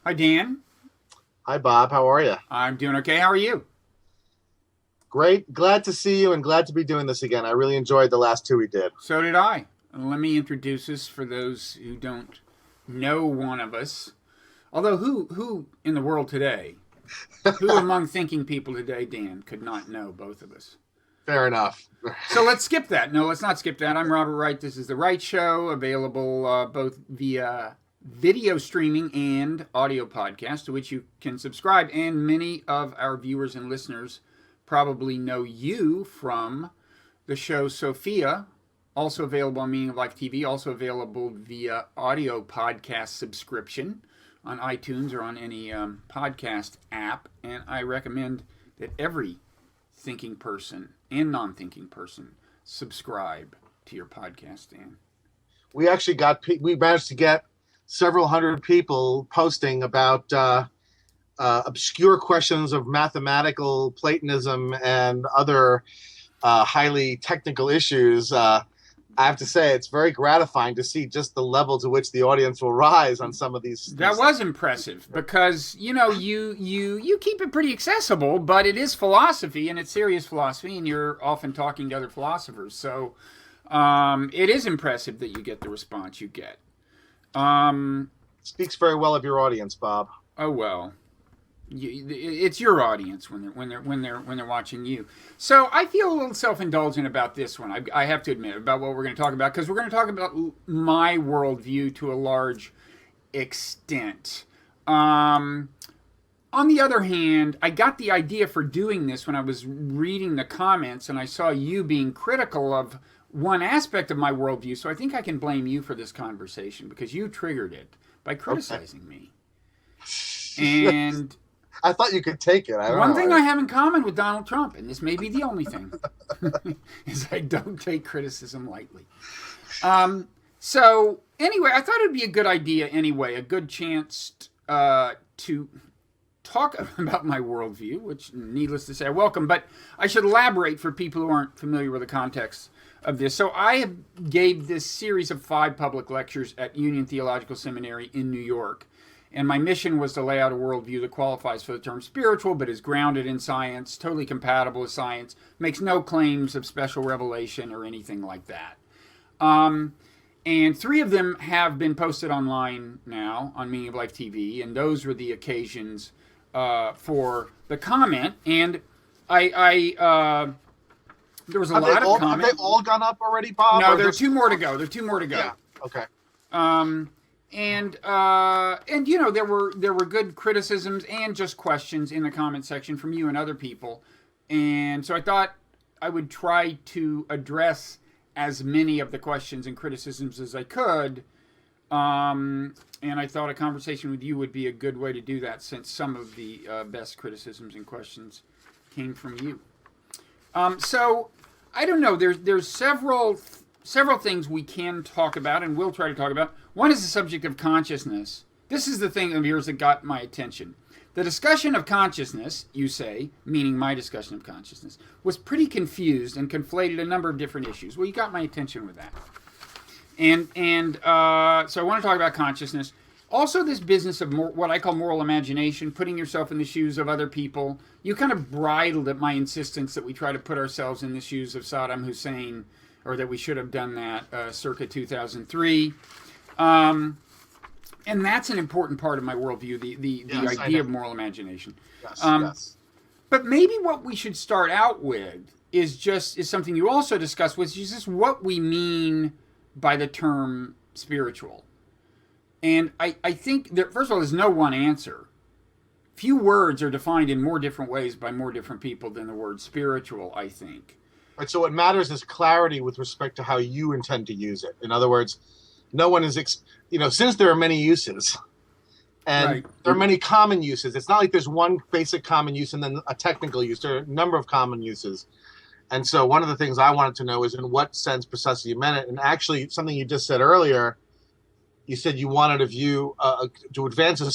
Hi, Dan. Hi, Bob. How are you? I'm doing okay. How are you? Great. Glad to see you and glad to be doing this again. I really enjoyed the last two we did. So did I. Let me introduce us for those who don't know one of us. Although, who in the world today, who among thinking people today, Dan, could not know both of us? Fair enough. So let's skip that. No, let's not skip that. I'm Robert Wright. This is the Wright Show, available both via video streaming and audio podcast, to which you can subscribe. And many of our viewers and listeners probably know you from the show Sophia, also available on Meaning of Life TV, also available via audio podcast subscription on iTunes or on any podcast app. And I recommend that every thinking person and non-thinking person subscribe to your podcast, Dan. We managed to get several hundred people posting about obscure questions of mathematical Platonism and other highly technical issues. I have to say, it's very gratifying to see just the level to which the audience will rise on some of these. That was impressive because, you keep it pretty accessible, but it is philosophy and it's serious philosophy, and you're often talking to other philosophers. So it is impressive that you get the response you get. Speaks very well of your audience, Bob. Oh, well. It's your audience when they're watching you. So I feel a little self-indulgent about this one. I have to admit, about what we're going to talk about, because we're going to talk about my worldview to a large extent. On the other hand, I got the idea for doing this when I was reading the comments, and I saw you being critical of one aspect of my worldview. So I think I can blame you for this conversation because you triggered it by criticizing me. And I thought you could take it. One thing I have in common with Donald Trump, and this may be the only thing, is I don't take criticism lightly. So anyway, I thought it'd be a good idea anyway, a good chance to talk about my worldview, which, needless to say, I welcome, but I should elaborate for people who aren't familiar with the context of this. So I gave this series of 5 public lectures at Union Theological Seminary in New York. And my mission was to lay out a worldview that qualifies for the term spiritual, but is grounded in science, totally compatible with science, makes no claims of special revelation or anything like that. And 3 of them have been posted online now on Meaning of Life TV, and those were the occasions for the comment. And there was a lot of comment. Have they all gone up already, Bob? No, there are 2 more to go. Yeah. Okay. And there were good criticisms and just questions in the comment section from you and other people. And so I thought I would try to address as many of the questions and criticisms as I could. And I thought a conversation with you would be a good way to do that, since some of the best criticisms and questions came from you. So I don't know. There's several things we can talk about, and we'll try to talk about. One is the subject of consciousness. This is the thing of yours that got my attention. The discussion of consciousness, you say, meaning my discussion of consciousness, was pretty confused and conflated a number of different issues. Well, you got my attention with that. And so I want to talk about consciousness. Also, this business of what I call moral imagination, putting yourself in the shoes of other people. You kind of bridled at my insistence that we try to put ourselves in the shoes of Saddam Hussein, or that we should have done that circa 2003. And that's an important part of my worldview, the idea of moral imagination. Yes. But maybe what we should start out with is something you also discussed, which is just what we mean by the term spiritual. And I think that, first of all, there's no one answer. Few words are defined in more different ways by more different people than the word spiritual, I think. Right, so what matters is clarity with respect to how you intend to use it. In other words, no one is, since there are many uses, and there are many common uses. It's not like there's one basic common use and then a technical use. There are a number of common uses. And so one of the things I wanted to know is in what sense precisely you meant it. And actually, something you just said earlier, you said you wanted a view to advance a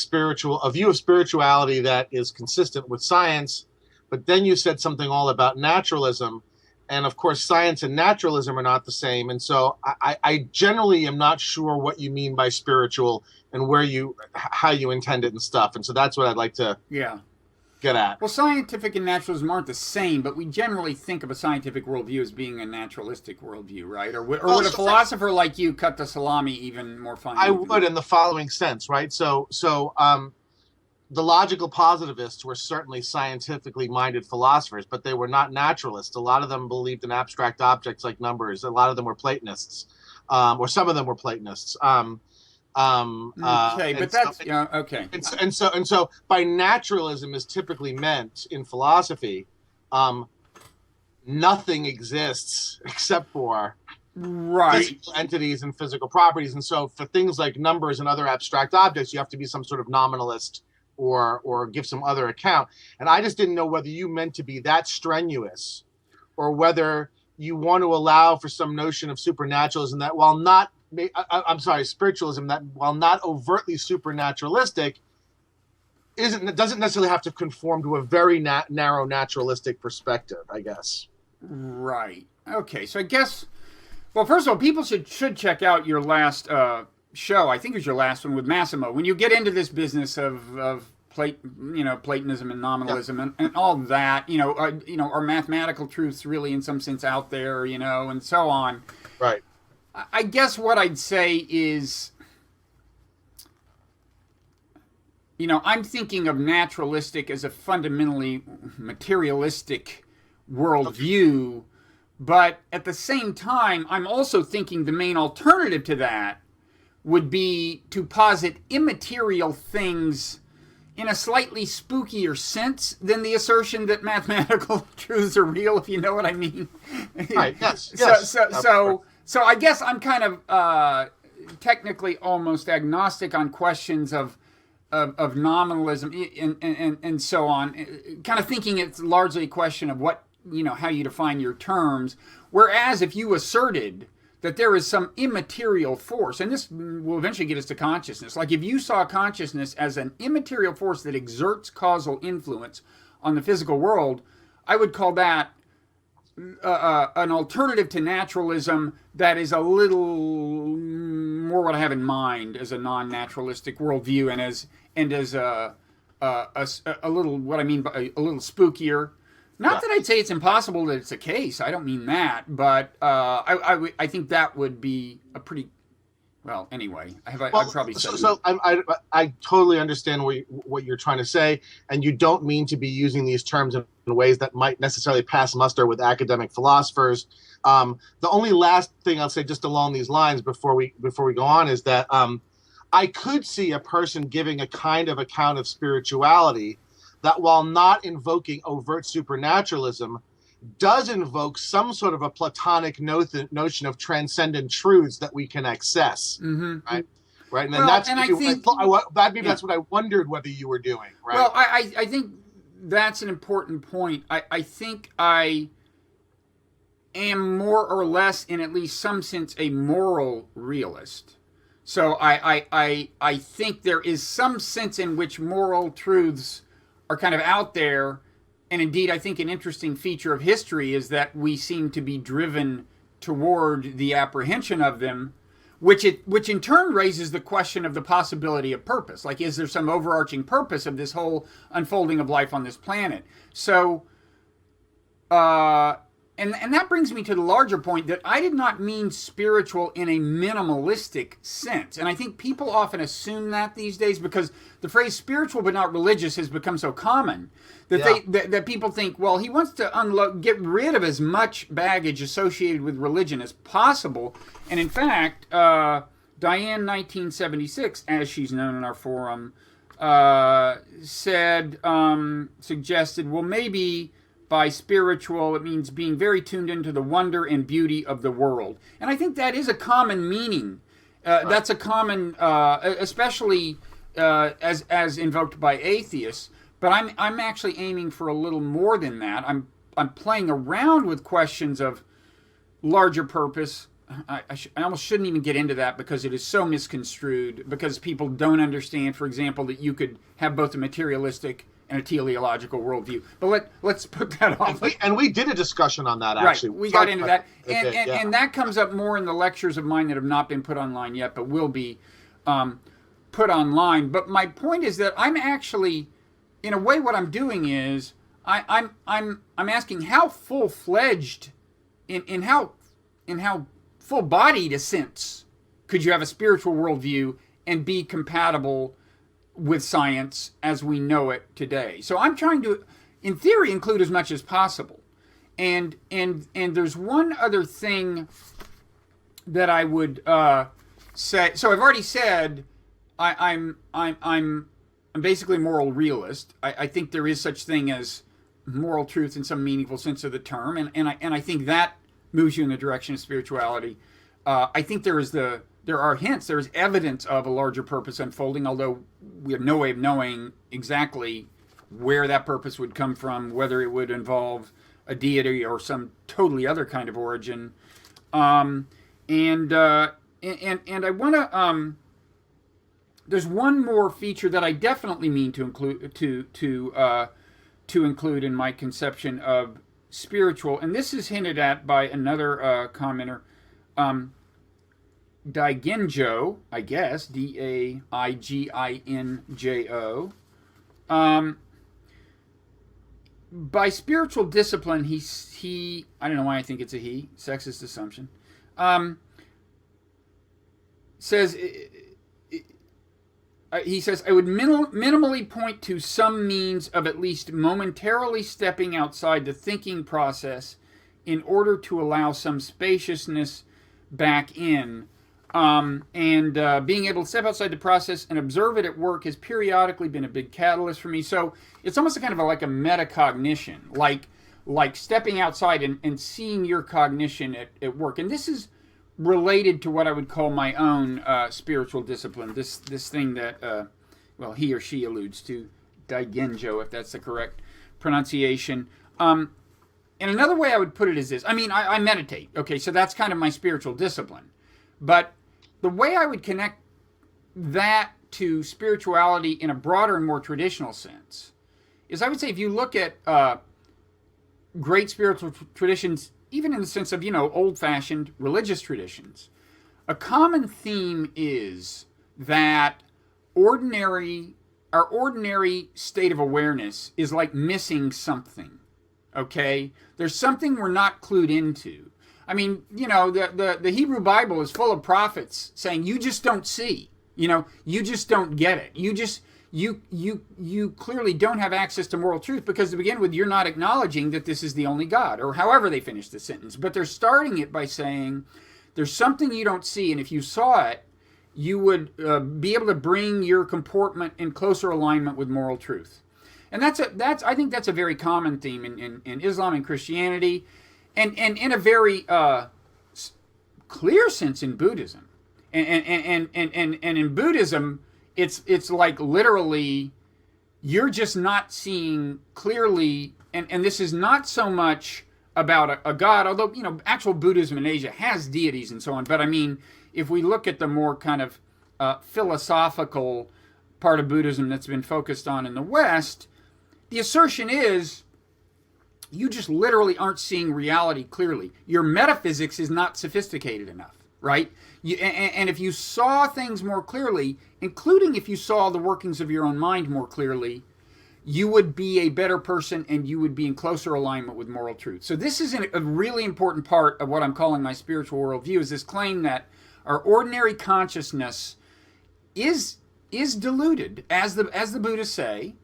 view of spirituality that is consistent with science. But then you said something all about naturalism. And of course, science and naturalism are not the same. And so I generally am not sure what you mean by spiritual and how you intend it and stuff. And so that's what I'd like to get at. Well, scientific and naturalism aren't the same, but we generally think of a scientific worldview as being a naturalistic worldview, right? Or would a philosopher like you cut the salami even more finely? I would, in the following sense, right? So the logical positivists were certainly scientifically minded philosophers, but they were not naturalists. A lot of them believed in abstract objects like numbers. A lot of them were Platonists, or some of them were Platonists. Okay, but that's okay. And so by naturalism is typically meant in philosophy, nothing exists except for physical entities and physical properties. And so for things like numbers and other abstract objects, you have to be some sort of nominalist or give some other account. And I just didn't know whether you meant to be that strenuous or whether you want to allow for some notion of supernaturalism that while not, spiritualism that while not overtly supernaturalistic doesn't necessarily have to conform to a very narrow naturalistic perspective, I guess. Right. Okay. So I guess, well, first of all, people should check out your last show. I think it was your last one with Massimo. When you get into this business of Platonism and nominalism and all that, are mathematical truths really in some sense out there, and so on. Right. I guess what I'd say is, I'm thinking of naturalistic as a fundamentally materialistic worldview, but at the same time, I'm also thinking the main alternative to that would be to posit immaterial things in a slightly spookier sense than the assertion that mathematical truths are real, if you know what I mean. Right, yes. So I guess I'm kind of technically almost agnostic on questions of nominalism and so on, kind of thinking it's largely a question of what, how you define your terms. Whereas if you asserted that there is some immaterial force, and this will eventually get us to consciousness. Like if you saw consciousness as an immaterial force that exerts causal influence on the physical world, I would call that an alternative to naturalism that is a little more what I have in mind as a non-naturalistic worldview, and as a little what I mean by a little spookier. Not that I'd say it's impossible that it's a case. I don't mean that, but I think that would be a pretty well. Anyway, I'd probably said. So I totally understand what you're trying to say, and you don't mean to be using these terms in ways that might necessarily pass muster with academic philosophers. The only last thing I'll say, just along these lines, before we go on, is that I could see a person giving a kind of account of spirituality that, while not invoking overt supernaturalism, does invoke some sort of a Platonic notion of transcendent truths that we can access, right? Right, and then that's what I wondered whether you were doing, right? Well, I think that's an important point. I think I am more or less, in at least some sense, a moral realist. So I think there is some sense in which moral truths are kind of out there, and indeed I think an interesting feature of history is that we seem to be driven toward the apprehension of them, which in turn raises the question of the possibility of purpose. Like, is there some overarching purpose of this whole unfolding of life on this planet? So and that brings me to the larger point that I did not mean spiritual in a minimalistic sense. And I think people often assume that these days because the phrase spiritual but not religious has become so common that that people think, well, he wants to get rid of as much baggage associated with religion as possible. And in fact, Diane 1976, as she's known in our forum, suggested, well, maybe by spiritual, it means being very tuned into the wonder and beauty of the world. And I think that is a common meaning. That's a common, especially as invoked by atheists. But I'm actually aiming for a little more than that. I'm playing around with questions of larger purpose. I almost shouldn't even get into that because it is so misconstrued, because people don't understand, for example, that you could have both a materialistic and a teleological worldview. But let's put that off. And we did a discussion on that, right. actually. We got into that. And that comes up more in the lectures of mine that have not been put online yet, but will be put online. But my point is that I'm actually, in a way, what I'm doing is I'm asking how full-fledged, in how full-bodied a sense could you have a spiritual worldview and be compatible with science as we know it today. So I'm trying to, in theory, include as much as possible. And there's one other thing that I would say. So I've already said I'm basically a moral realist. I think there is such thing as moral truth in some meaningful sense of the term, and I think that moves you in the direction of spirituality. I think there are hints, there is evidence of a larger purpose unfolding, although we have no way of knowing exactly where that purpose would come from, whether it would involve a deity or some totally other kind of origin. And I want to. There's one more feature that I definitely mean to include to include in my conception of spiritual, and this is hinted at by another commenter. Daiginjo, I guess, Daiginjo. By spiritual discipline, he I don't know why I think it's a he, sexist assumption, says, he says, I would minimally point to some means of at least momentarily stepping outside the thinking process in order to allow some spaciousness back in. Being able to step outside the process and observe it at work has periodically been a big catalyst for me. So it's almost like a metacognition, like stepping outside and seeing your cognition at work. And this is related to what I would call my own spiritual discipline. This thing that, he or she alludes to, Daiginjo, if that's the correct pronunciation. And another way I would put it is this. I meditate. Okay, so that's kind of my spiritual discipline. But the way I would connect that to spirituality in a broader and more traditional sense is, I would say, if you look at great spiritual traditions, even in the sense of, old-fashioned religious traditions, a common theme is that our ordinary state of awareness is like missing something, okay? There's something we're not clued into. The Hebrew Bible is full of prophets saying, you just don't see, you just don't get it. You clearly don't have access to moral truth because, to begin with, you're not acknowledging that this is the only God, or however they finish the sentence. But they're starting it by saying there's something you don't see, and if you saw it, you would be able to bring your comportment in closer alignment with moral truth. And I think that's a very common theme in Islam and Christianity, and in a very clear sense in Buddhism. And in Buddhism, it's like literally you're just not seeing clearly, and this is not so much about a god, although actual Buddhism in Asia has deities and so on. But if we look at the more kind of philosophical part of Buddhism that's been focused on in the West, the assertion is you just literally aren't seeing reality clearly. Your metaphysics is not sophisticated enough, right? And if you saw things more clearly, including if you saw the workings of your own mind more clearly, you would be a better person and you would be in closer alignment with moral truth. So this is a really important part of what I'm calling my spiritual worldview, is this claim that our ordinary consciousness is diluted, as the Buddhists say,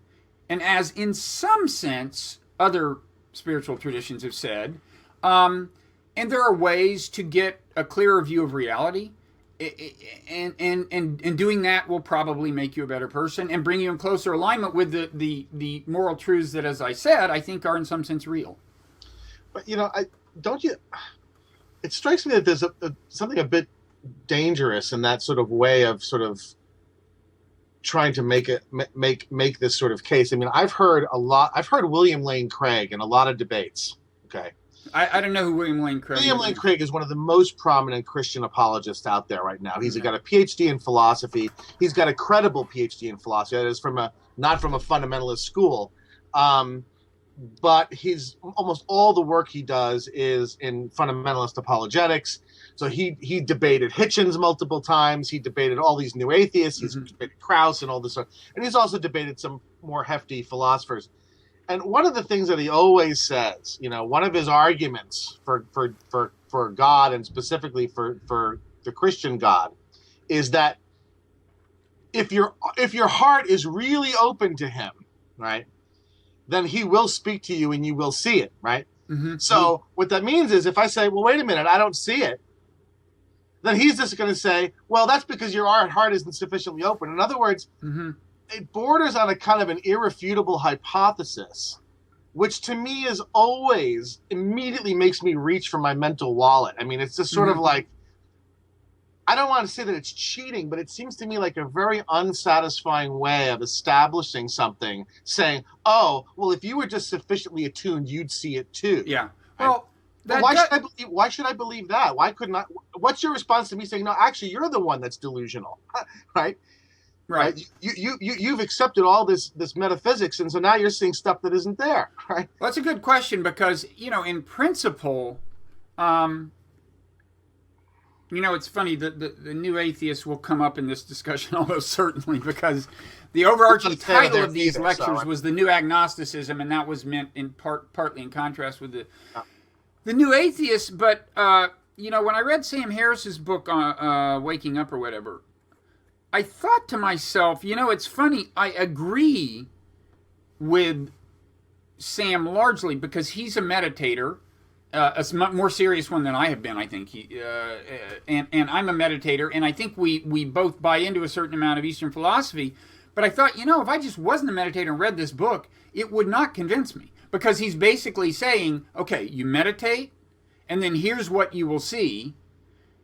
and as in some sense other spiritual traditions have said. And there are ways to get a clearer view of reality, and doing that will probably make you a better person and bring you in closer alignment with the moral truths that, as I said, I think are in some sense real. But it strikes me that there's something a bit dangerous in that sort of way of sort of trying to make this sort of case. I've heard William Lane Craig in a lot of debates, okay? I don't know who William Lane Craig is. William Lane Craig is one of the most prominent Christian apologists out there right now. He's got a PhD in philosophy. He's got a credible PhD in philosophy. That is not from a fundamentalist school. But almost all the work he does is in fundamentalist apologetics. So he debated Hitchens multiple times. He debated all these new atheists. He's debated Krauss and all this stuff. And he's also debated some more hefty philosophers. And one of the things that he always says, one of his arguments for God, and specifically for the Christian God, is that if your heart is really open to him, right, then he will speak to you and you will see it, right? Mm-hmm. So what that means is if I say, well, wait a minute, I don't see it, then he's just going to say, well, that's because your heart isn't sufficiently open. In other words, it borders on a kind of an irrefutable hypothesis, which to me is always immediately makes me reach for my mental wallet. I mean, it's just sort of like, I don't want to say that it's cheating, but it seems to me like a very unsatisfying way of establishing something, saying, oh, well, if you were just sufficiently attuned, you'd see it too. Yeah. Well, why should I believe that? Why couldn't I? What's your response to me saying, no, actually, you're the one that's delusional, right? Right. You've accepted all this metaphysics, and so now you're seeing stuff that isn't there, right? Well, that's a good question because, in principle, it's funny that the new atheists will come up in this discussion almost certainly because the overarching title of these lectures was the new agnosticism, and that was meant in partly in contrast with the new atheists. But when I read Sam Harris's book on Waking Up or whatever, I thought to myself, it's funny. I agree with Sam largely because he's a meditator. A more serious one than I have been, I think. And I'm a meditator, and I think we both buy into a certain amount of Eastern philosophy. But I thought, if I just wasn't a meditator and read this book, it would not convince me. Because he's basically saying, okay, you meditate, and then here's what you will see.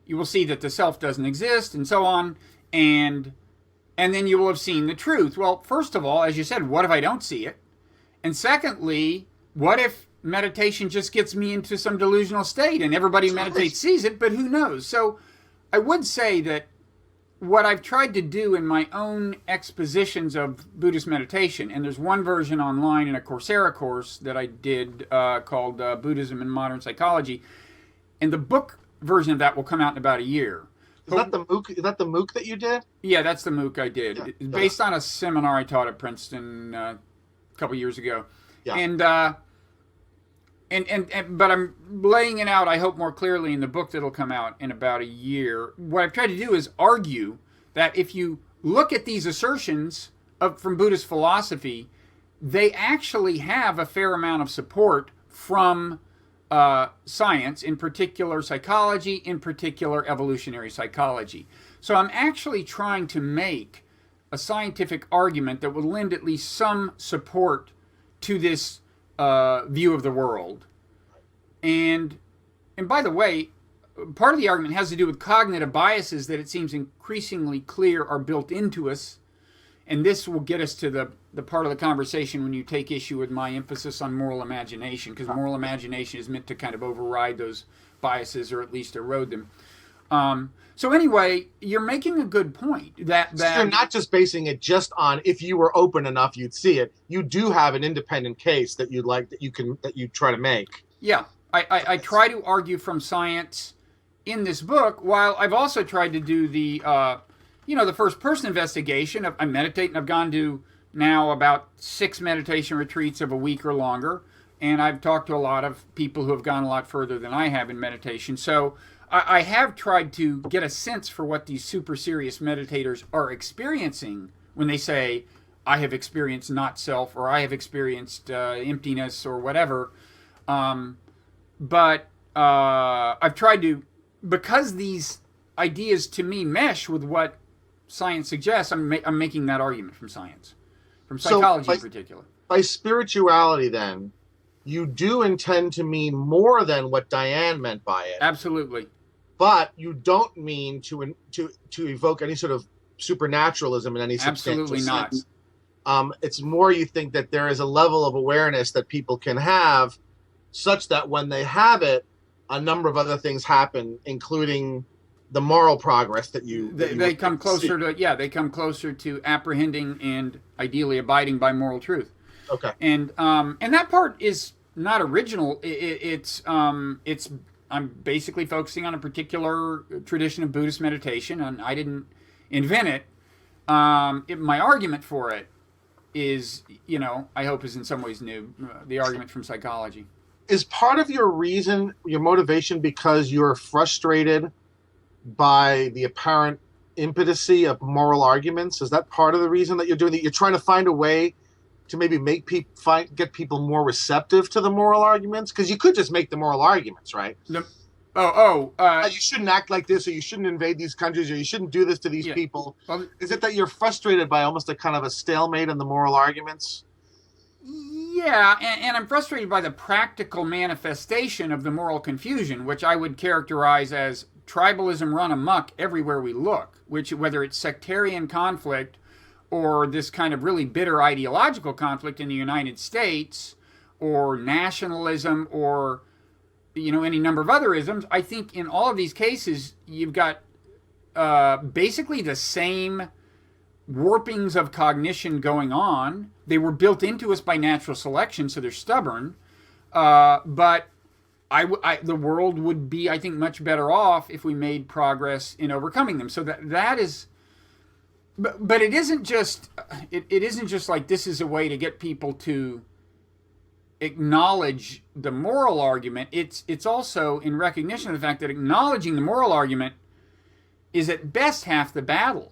You will see that the self doesn't exist, and so on, and then you will have seen the truth. Well, first of all, as you said, what if I don't see it? And secondly, what if meditation just gets me into some delusional state and everybody who meditates sees it, but who knows? So I would say that what I've tried to do in my own expositions of Buddhist meditation, and there's one version online in a Coursera course that I did called Buddhism and Modern Psychology, and the book version of that will come out in about a year. Is that the MOOC that you did? Yeah, that's the MOOC I did. Yeah. It's based on a seminar I taught at Princeton a couple years ago. Yeah. But I'm laying it out, I hope, more clearly in the book that'll come out in about a year. What I've tried to do is argue that if you look at these assertions from Buddhist philosophy, they actually have a fair amount of support from science, in particular psychology, in particular evolutionary psychology. So I'm actually trying to make a scientific argument that would lend at least some support to this view of the world. And by the way, part of the argument has to do with cognitive biases that it seems increasingly clear are built into us. And this will get us to the part of the conversation when you take issue with my emphasis on moral imagination, because moral imagination is meant to kind of override those biases or at least erode them. So anyway, you're making a good point that so you're not just basing it just on if you were open enough you'd see it. You do have an independent case that you try to make. Yeah, I try to argue from science in this book, while I've also tried to do the first person investigation. I meditate, and I've gone to now about 6 meditation retreats of a week or longer, and I've talked to a lot of people who have gone a lot further than I have in meditation. So I have tried to get a sense for what these super serious meditators are experiencing when they say, I have experienced not self, or I have experienced emptiness, or whatever. But I've tried to, because these ideas to me mesh with what science suggests, I'm making that argument from science, from psychology in particular. By spirituality, then, you do intend to mean more than what Diane meant by it. Absolutely. But you don't mean to evoke any sort of supernaturalism in any substantial sense. Absolutely not. It's more you think that there is a level of awareness that people can have such that when they have it, a number of other things happen, including the moral progress that they come closer to they come closer to apprehending and ideally abiding by moral truth. Okay. And that part is not original. I'm basically focusing on a particular tradition of Buddhist meditation, and I didn't invent it. My argument for it is, I hope is in some ways new. The argument from psychology. Is part of your reason, your motivation, because you're frustrated by the apparent impotency of moral arguments? Is that part of the reason that you're doing that? You're trying to find a way to maybe make people get people more receptive to the moral arguments? Because you could just make the moral arguments, right? You shouldn't act like this, or you shouldn't invade these countries, or you shouldn't do this to these people. Well, is it that you're frustrated by almost a kind of a stalemate in the moral arguments? Yeah, and I'm frustrated by the practical manifestation of the moral confusion, which I would characterize as tribalism run amok everywhere we look, whether it's sectarian conflict or this kind of really bitter ideological conflict in the United States, or nationalism, or any number of other isms. I think in all of these cases, you've got basically the same warpings of cognition going on. They were built into us by natural selection, so they're stubborn. But the world would be, I think, much better off if we made progress in overcoming them. So that is, but it isn't just like this is a way to get people to acknowledge the moral argument. It's also in recognition of the fact that acknowledging the moral argument is at best half the battle.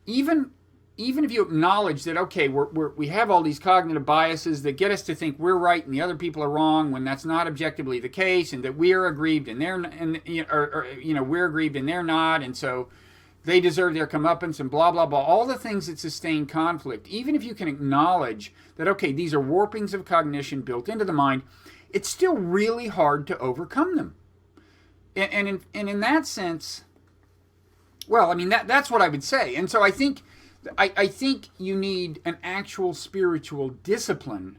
Even if you acknowledge that, okay, we have all these cognitive biases that get us to think we're right and the other people are wrong when that's not objectively the case, and that we are aggrieved and we're aggrieved and they're not, and so they deserve their comeuppance and blah, blah, blah, all the things that sustain conflict. Even if you can acknowledge that, okay, these are warpings of cognition built into the mind, it's still really hard to overcome them. And in that sense, well, I mean, that's what I would say. And so I think you need an actual spiritual discipline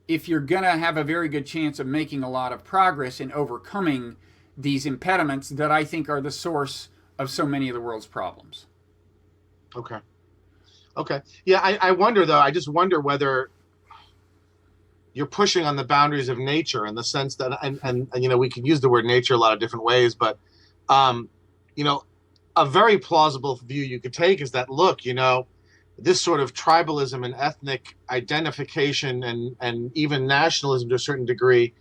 if you're going to have a very good chance of making a lot of progress in overcoming these impediments that I think are the source of so many of the world's problems. Okay. Yeah, I wonder, though, I just wonder whether you're pushing on the boundaries of nature, in the sense that, and we can use the word nature a lot of different ways, but, a very plausible view you could take is that, look, this sort of tribalism and ethnic identification and even nationalism to a certain degree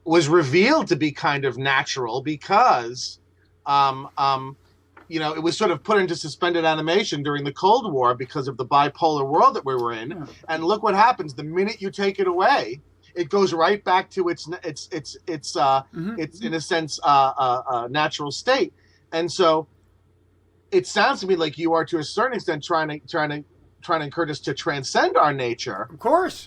was revealed to be kind of natural because, it was sort of put into suspended animation during the Cold War because of the bipolar world that we were in. Yeah. And look what happens. The minute you take it away, it goes right back to its in a sense, natural state. And so it sounds to me like you are, to a certain extent, trying to encourage us to transcend our nature. Of course.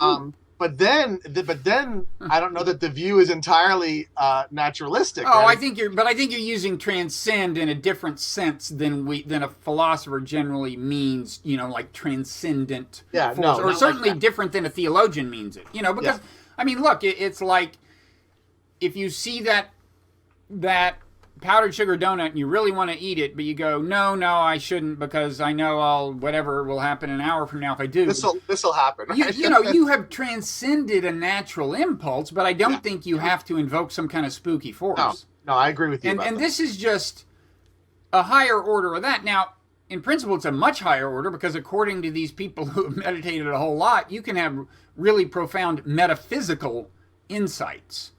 But then I don't know that the view is entirely naturalistic. Oh, right? I think you're using transcend in a different sense than a philosopher generally means, like transcendent. Yeah, force, no, or certainly like different than a theologian means it. Because yeah. I mean, look, it's like if you see that powdered sugar donut and you really want to eat it, but you go, no, I shouldn't, because I know whatever will happen an hour from now if I do. This'll happen. Right? You have transcended a natural impulse, but I don't think you have to invoke some kind of spooky force. No, I agree with you. And this is just a higher order of that. Now, in principle, it's a much higher order, because according to these people who have meditated a whole lot, you can have really profound metaphysical insights.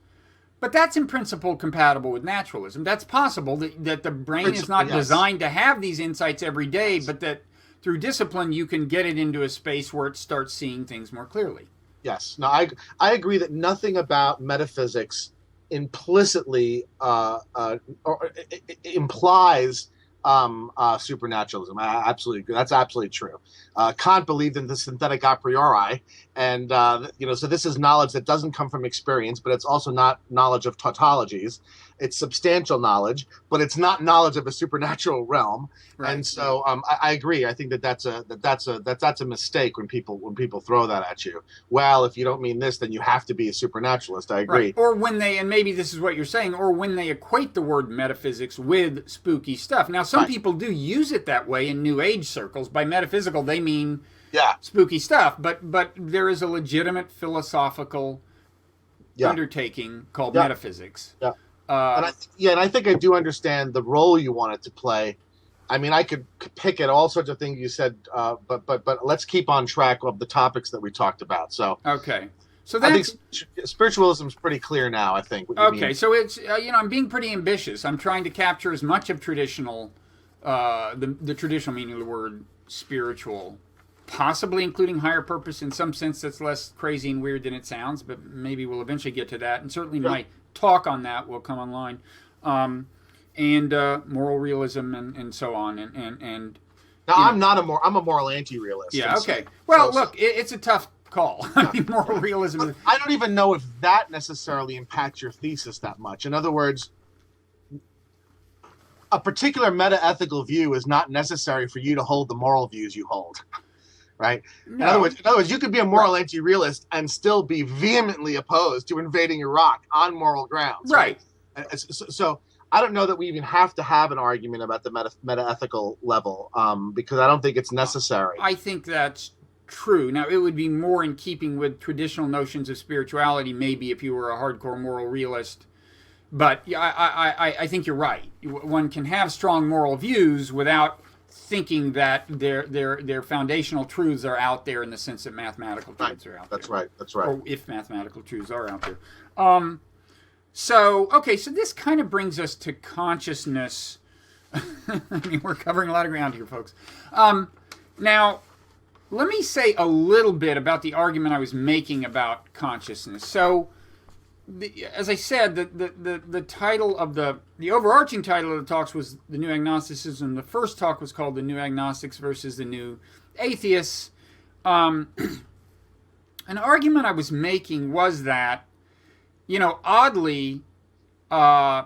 But that's in principle compatible with naturalism. That's possible that the brain is not designed to have these insights every day, but that through discipline you can get it into a space where it starts seeing things more clearly. Yes. No, I agree that nothing about metaphysics implicitly implies supernaturalism. That's absolutely true. Kant believed in the synthetic a priori, and so this is knowledge that doesn't come from experience, but it's also not knowledge of tautologies. It's substantial knowledge, but it's not knowledge of a supernatural realm. Right. And so I agree. I think that's a mistake when people throw that at you. Well, if you don't mean this, then you have to be a supernaturalist. I agree. Right. Or when they, and maybe this is what you're saying, or when they equate the word metaphysics with spooky stuff. Now, some people do use it that way in New Age circles. By metaphysical, they mean spooky stuff. But there is a legitimate philosophical undertaking called metaphysics. Yeah. And I think I do understand the role you want it to play. I mean, I could pick at all sorts of things you said, but let's keep on track of the topics that we talked about. So okay, so that's, I think spiritualism is pretty clear now. I think. Okay, so it's I'm being pretty ambitious. I'm trying to capture as much of traditional, the traditional meaning of the word spiritual, possibly including higher purpose in some sense that's less crazy and weird than it sounds. But maybe we'll eventually get to that, and certainly my talk on that will come online, and moral realism and so on, and now I'm a moral anti-realist. Yeah, okay. Well, look, it's a tough call. I mean, moral realism. I don't even know if that necessarily impacts your thesis that much. In other words, a particular meta-ethical view is not necessary for you to hold the moral views you hold. Right. No. In other words, you could be a moral anti-realist and still be vehemently opposed to invading Iraq on moral grounds. Right. So I don't know that we even have to have an argument about the meta-ethical level, because I don't think it's necessary. I think that's true. Now, it would be more in keeping with traditional notions of spirituality, maybe, if you were a hardcore moral realist. But I think you're right. One can have strong moral views without thinking that their foundational truths are out there in the sense that mathematical truths are out there. That's right. Or if mathematical truths are out there. So this kind of brings us to consciousness. I mean, we're covering a lot of ground here, folks. Now, let me say a little bit about the argument I was making about consciousness. So, as I said, the title of the overarching title of the talks was The New Agnosticism. The first talk was called The New Agnostics versus the New Atheists. An argument I was making was that, oddly, I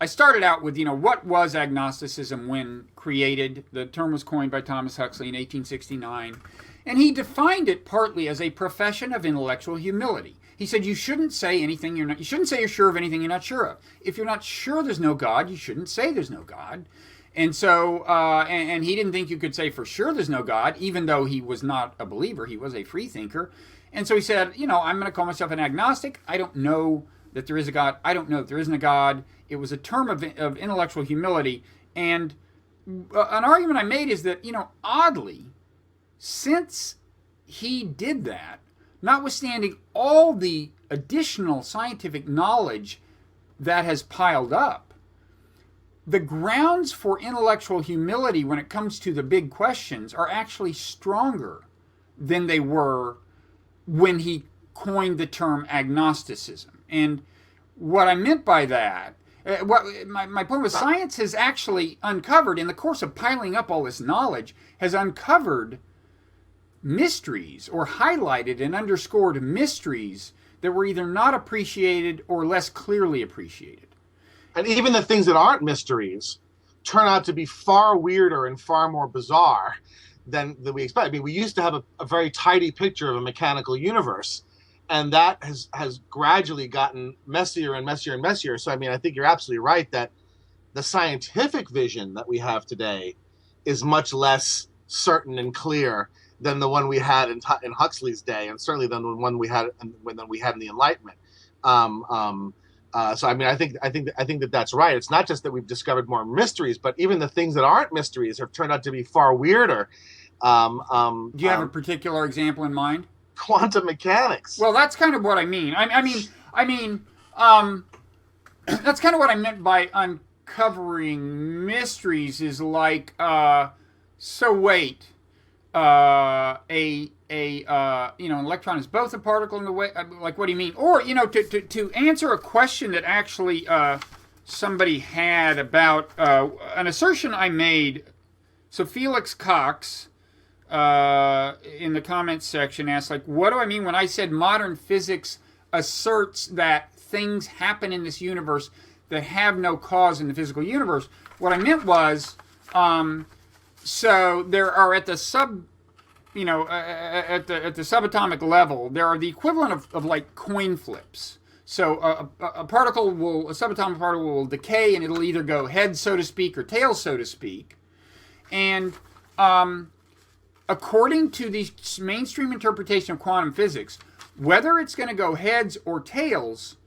started out with, what was agnosticism when created? The term was coined by Thomas Huxley in 1869, and he defined it partly as a profession of intellectual humility. He said you shouldn't say anything you shouldn't say you're sure of anything you're not sure of. If you're not sure there's no God, you shouldn't say there's no God. And so, and he didn't think you could say for sure there's no God, even though he was not a believer. He was a free thinker. And so he said, I'm going to call myself an agnostic. I don't know that there is a God. I don't know that there isn't a God. It was a term of intellectual humility. And an argument I made is that, oddly, since he did that, notwithstanding all the additional scientific knowledge that has piled up, the grounds for intellectual humility when it comes to the big questions are actually stronger than they were when he coined the term agnosticism. And what I meant by that, my point was science has actually uncovered, in the course of piling up all this knowledge, has uncovered mysteries or highlighted and underscored mysteries that were either not appreciated or less clearly appreciated. And even the things that aren't mysteries turn out to be far weirder and far more bizarre than we expect. I mean, we used to have a very tidy picture of a mechanical universe, and that has gradually gotten messier and messier and messier. So, I mean, I think you're absolutely right that the scientific vision that we have today is much less certain and clear than the one we had in Huxley's day, and certainly than the one we had in the Enlightenment. So I mean, I think that that's right. It's not just that we've discovered more mysteries, but even the things that aren't mysteries have turned out to be far weirder. Do you have a particular example in mind? Quantum mechanics. Well, that's kind of what I mean. I mean, that's kind of what I meant by uncovering mysteries. Is like, so wait. An electron is both a particle in the way. Like, what do you mean? Or, to answer a question that actually somebody had about an assertion I made. So Felix Cox in the comments section asked, like, what do I mean when I said modern physics asserts that things happen in this universe that have no cause in the physical universe? What I meant was, so there are at the at the subatomic level, there are the equivalent of like coin flips. So a subatomic particle will decay, and it'll either go head, so to speak, or tail, so to speak. And according to the mainstream interpretation of quantum physics, whether it's going to go heads or tails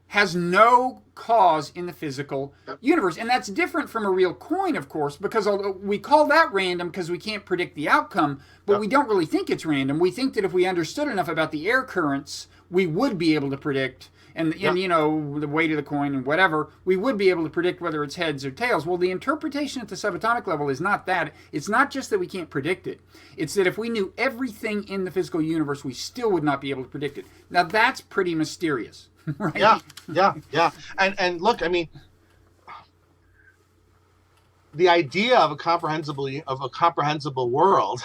has no cause in the physical universe. And that's different from a real coin, of course, because although we call that random because we can't predict the outcome, but we don't really think it's random. We think that if we understood enough about the air currents, we would be able to predict, and the weight of the coin and whatever, we would be able to predict whether it's heads or tails. Well, the interpretation at the subatomic level is not that. It's not just that we can't predict it. It's that if we knew everything in the physical universe, we still would not be able to predict it. Now, that's pretty mysterious. Right? Yeah. And look, I mean, the idea of a comprehensible world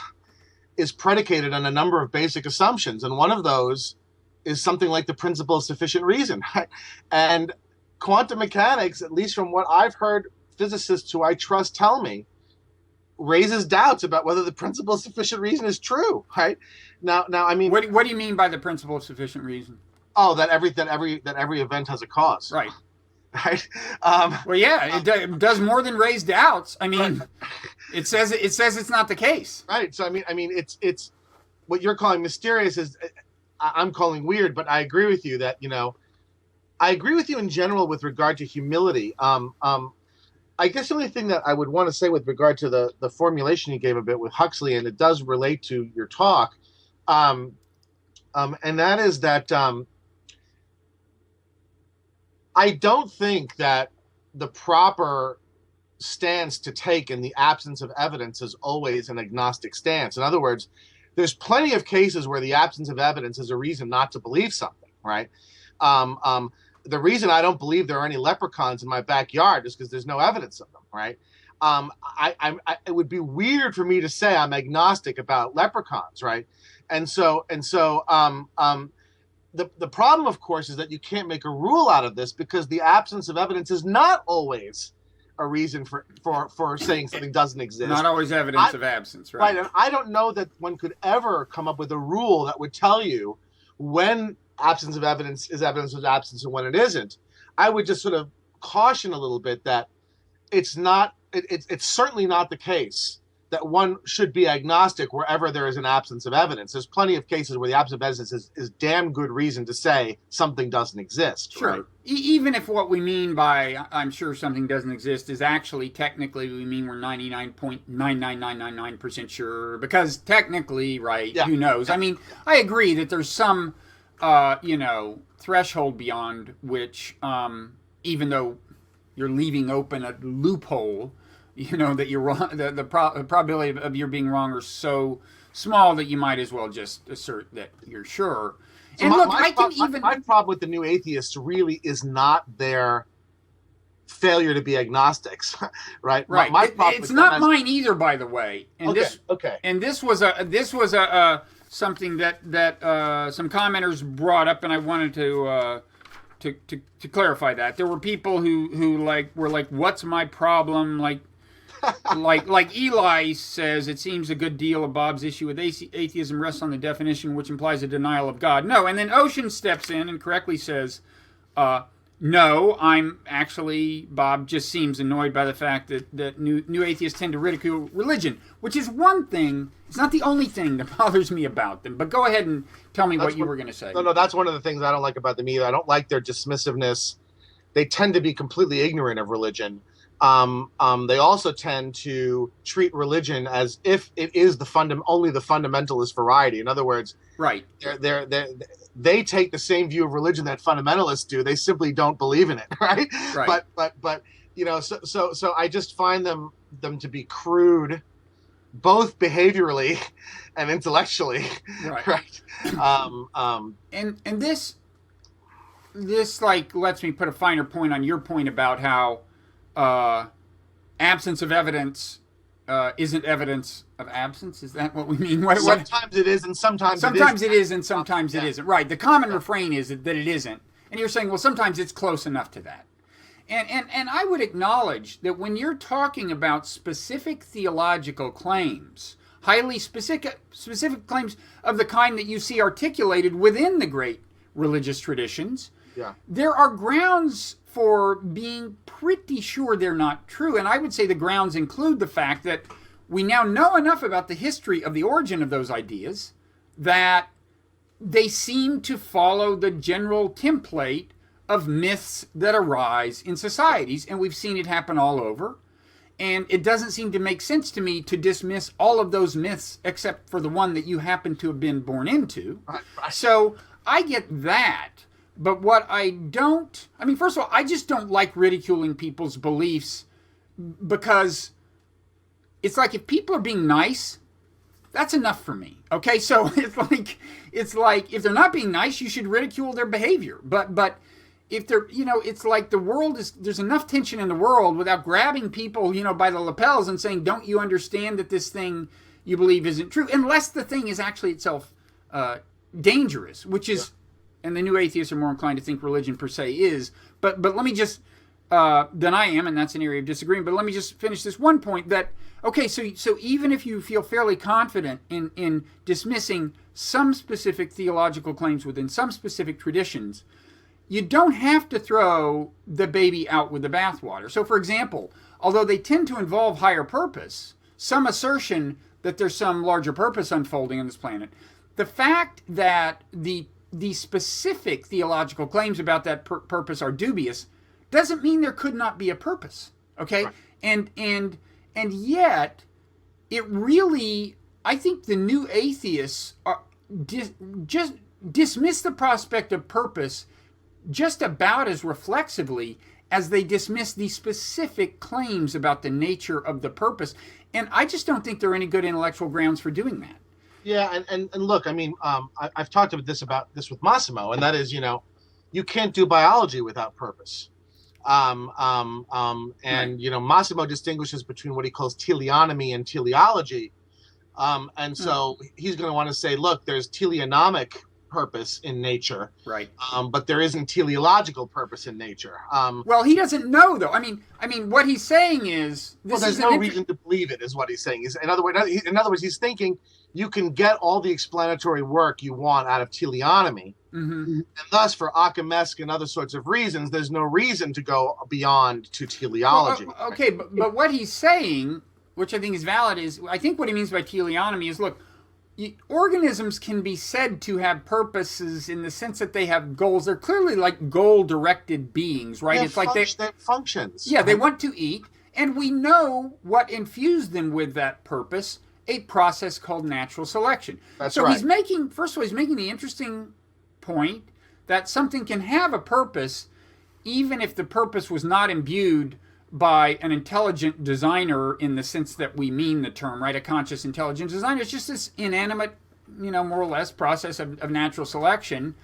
is predicated on a number of basic assumptions, and one of those is something like the principle of sufficient reason. Right? And quantum mechanics, at least from what I've heard physicists who I trust tell me, raises doubts about whether the principle of sufficient reason is true. Right? Now, I mean, what do you mean by the principle of sufficient reason? Oh, that every event has a cause. Right. Right. Well, yeah, it does more than raise doubts. I mean, it says it's not the case. Right. So I mean, it's what you're calling mysterious is I'm calling weird, but I agree with you that I agree with you in general with regard to humility. I guess the only thing that I would want to say with regard to the formulation you gave a bit with Huxley, and it does relate to your talk, and that is that. I don't think that the proper stance to take in the absence of evidence is always an agnostic stance. In other words, there's plenty of cases where the absence of evidence is a reason not to believe something, right? The reason I don't believe there are any leprechauns in my backyard is because there's no evidence of them, right? It would be weird for me to say I'm agnostic about leprechauns, right? And so the problem, of course, is that you can't make a rule out of this because the absence of evidence is not always a reason for saying something doesn't exist. Not always evidence of absence, right? Right, and I don't know that one could ever come up with a rule that would tell you when absence of evidence is evidence of absence and when it isn't. I would just sort of caution a little bit that it's certainly not the case that one should be agnostic wherever there is an absence of evidence. There's plenty of cases where the absence of evidence is damn good reason to say something doesn't exist. Sure. Right? Even if what we mean by I'm sure something doesn't exist is actually technically we mean we're 99.99999% sure, because technically, right, who knows? I mean, I agree that there's some, threshold beyond which, even though you're leaving open a loophole, that you're wrong, the probability of your being wrong are so small that you might as well just assert that you're sure. So and my problem with the new atheists really is not their failure to be agnostics, right? Right. My problem it's not mine either, by the way. And okay. And this was something that some commenters brought up, and I wanted to clarify that. There were people who were like, "What's my problem?" Like Eli says, it seems a good deal of Bob's issue with atheism rests on the definition, which implies a denial of God. No, and then Ocean steps in and correctly says, no, Bob just seems annoyed by the fact that new atheists tend to ridicule religion, which is one thing. It's not the only thing that bothers me about them. But go ahead and tell me what you were going to say. No, that's one of the things I don't like about them either. I don't like their dismissiveness. They tend to be completely ignorant of religion. They also tend to treat religion as if it is only the fundamentalist variety. In other words, right? They take the same view of religion that fundamentalists do. They simply don't believe in it, right? Right. But so I just find them to be crude, both behaviorally and intellectually. Right. Right. And this. this like lets me put a finer point on your point about how absence of evidence isn't evidence of absence. Is that what we mean? Sometimes it is, and sometimes it is, and sometimes it isn't. Right. The common refrain is that it isn't, and you're saying, well, sometimes it's close enough to that. And I would acknowledge that when you're talking about specific theological claims, highly specific claims of the kind that you see articulated within the great religious traditions, there are grounds for being pretty sure they're not true. And I would say the grounds include the fact that we now know enough about the history of the origin of those ideas that they seem to follow the general template of myths that arise in societies, and we've seen it happen all over. And it doesn't seem to make sense to me to dismiss all of those myths except for the one that you happen to have been born into. Right. So I get that. But what I don't, I mean, first of all, I just don't like ridiculing people's beliefs, because it's like if people are being nice, that's enough for me. Okay, so it's like if they're not being nice, you should ridicule their behavior. But if they're, it's like there's enough tension in the world without grabbing people, by the lapels and saying, don't you understand that this thing you believe isn't true, unless the thing is actually itself dangerous, which is, and the new atheists are more inclined to think religion per se is. But let me just, than I am, and that's an area of disagreement, but let me just finish this one point that, okay, so even if you feel fairly confident in dismissing some specific theological claims within some specific traditions, you don't have to throw the baby out with the bathwater. So, for example, although they tend to involve higher purpose, some assertion that there's some larger purpose unfolding on this planet, the fact that the specific theological claims about that purpose are dubious doesn't mean there could not be a purpose. Okay, right. And yet, it really, I think the new atheists just dismiss the prospect of purpose just about as reflexively as they dismiss the specific claims about the nature of the purpose. And I just don't think there are any good intellectual grounds for doing that. Yeah, and look, I mean, I've talked about this with Massimo, and that is, you can't do biology without purpose. Massimo distinguishes between what he calls teleonomy and teleology. And so he's going to want to say, look, there's teleonomic purpose in nature, right? But there isn't teleological purpose in nature. Well, he doesn't know, though. I mean, what he's saying is, there's no reason to believe it, is what he's saying. In other words, he's thinking you can get all the explanatory work you want out of teleonomy, and thus, for Occamesque and other sorts of reasons, there's no reason to go beyond to teleology. Well, okay, but what he's saying, which I think is valid, is I think what he means by teleonomy is, look, organisms can be said to have purposes in the sense that they have goals. They're clearly like goal-directed beings, right? It's like they functions. Yeah, they want to eat, and we know what infused them with that purpose, a process called natural selection. That's so right. He's making the interesting point that something can have a purpose even if the purpose was not imbued by an intelligent designer in the sense that we mean the term, right? A conscious, intelligent designer. It's just this inanimate, more or less process of natural selection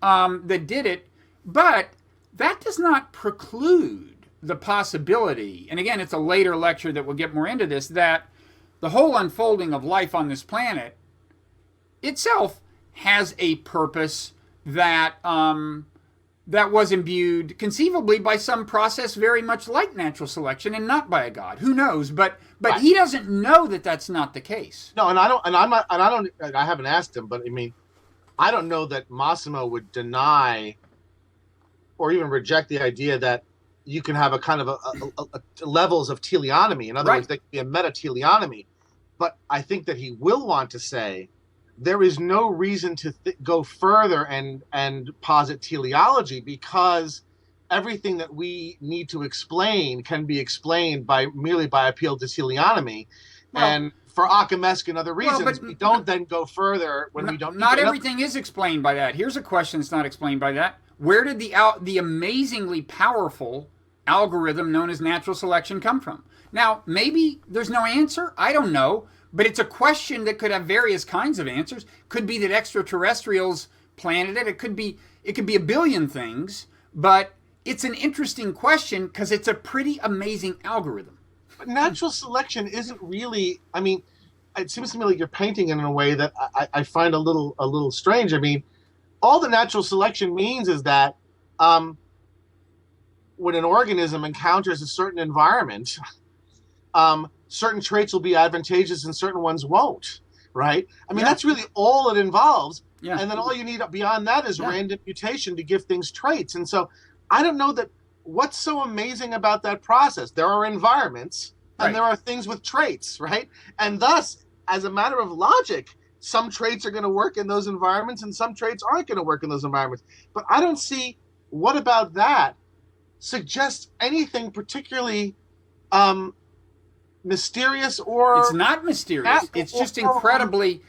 that did it. But that does not preclude the possibility, and again, it's a later lecture that will get more into this, that the whole unfolding of life on this planet itself has a purpose that that was imbued conceivably by some process very much like natural selection and not by a god. Who knows? But right. He doesn't know that that's not the case. No, I haven't asked him, but I mean, I don't know that Massimo would deny or even reject the idea that you can have a kind of a levels of teleonomy. In other words, there can be a meta-teleonomy. But I think that he will want to say there is no reason to go further and posit teleology, because everything that we need to explain can be explained merely by appeal to teleonomy. Well, and for Occamesque and other reasons, we don't then go further when we don't. Not everything is explained by that. Here's a question that's not explained by that. Where did the amazingly powerful algorithm known as natural selection come from? Now, maybe there's no answer. I don't know. But it's a question that could have various kinds of answers. Could be that extraterrestrials planted it. It could be a billion things, but it's an interesting question because it's a pretty amazing algorithm. But natural selection isn't really. I mean, it seems to me like you're painting it in a way that I find a little strange. I mean, all the natural selection means is that when an organism encounters a certain environment, certain traits will be advantageous and certain ones won't, right? I mean, that's really all it involves. Yeah. And then all you need beyond that is random mutation to give things traits. And so I don't know that what's so amazing about that process. There are environments and there are things with traits, right? And thus, as a matter of logic, some traits are going to work in those environments and some traits aren't going to work in those environments. But I don't see what about that suggests anything particularly mysterious or... It's not mysterious. It's just incredibly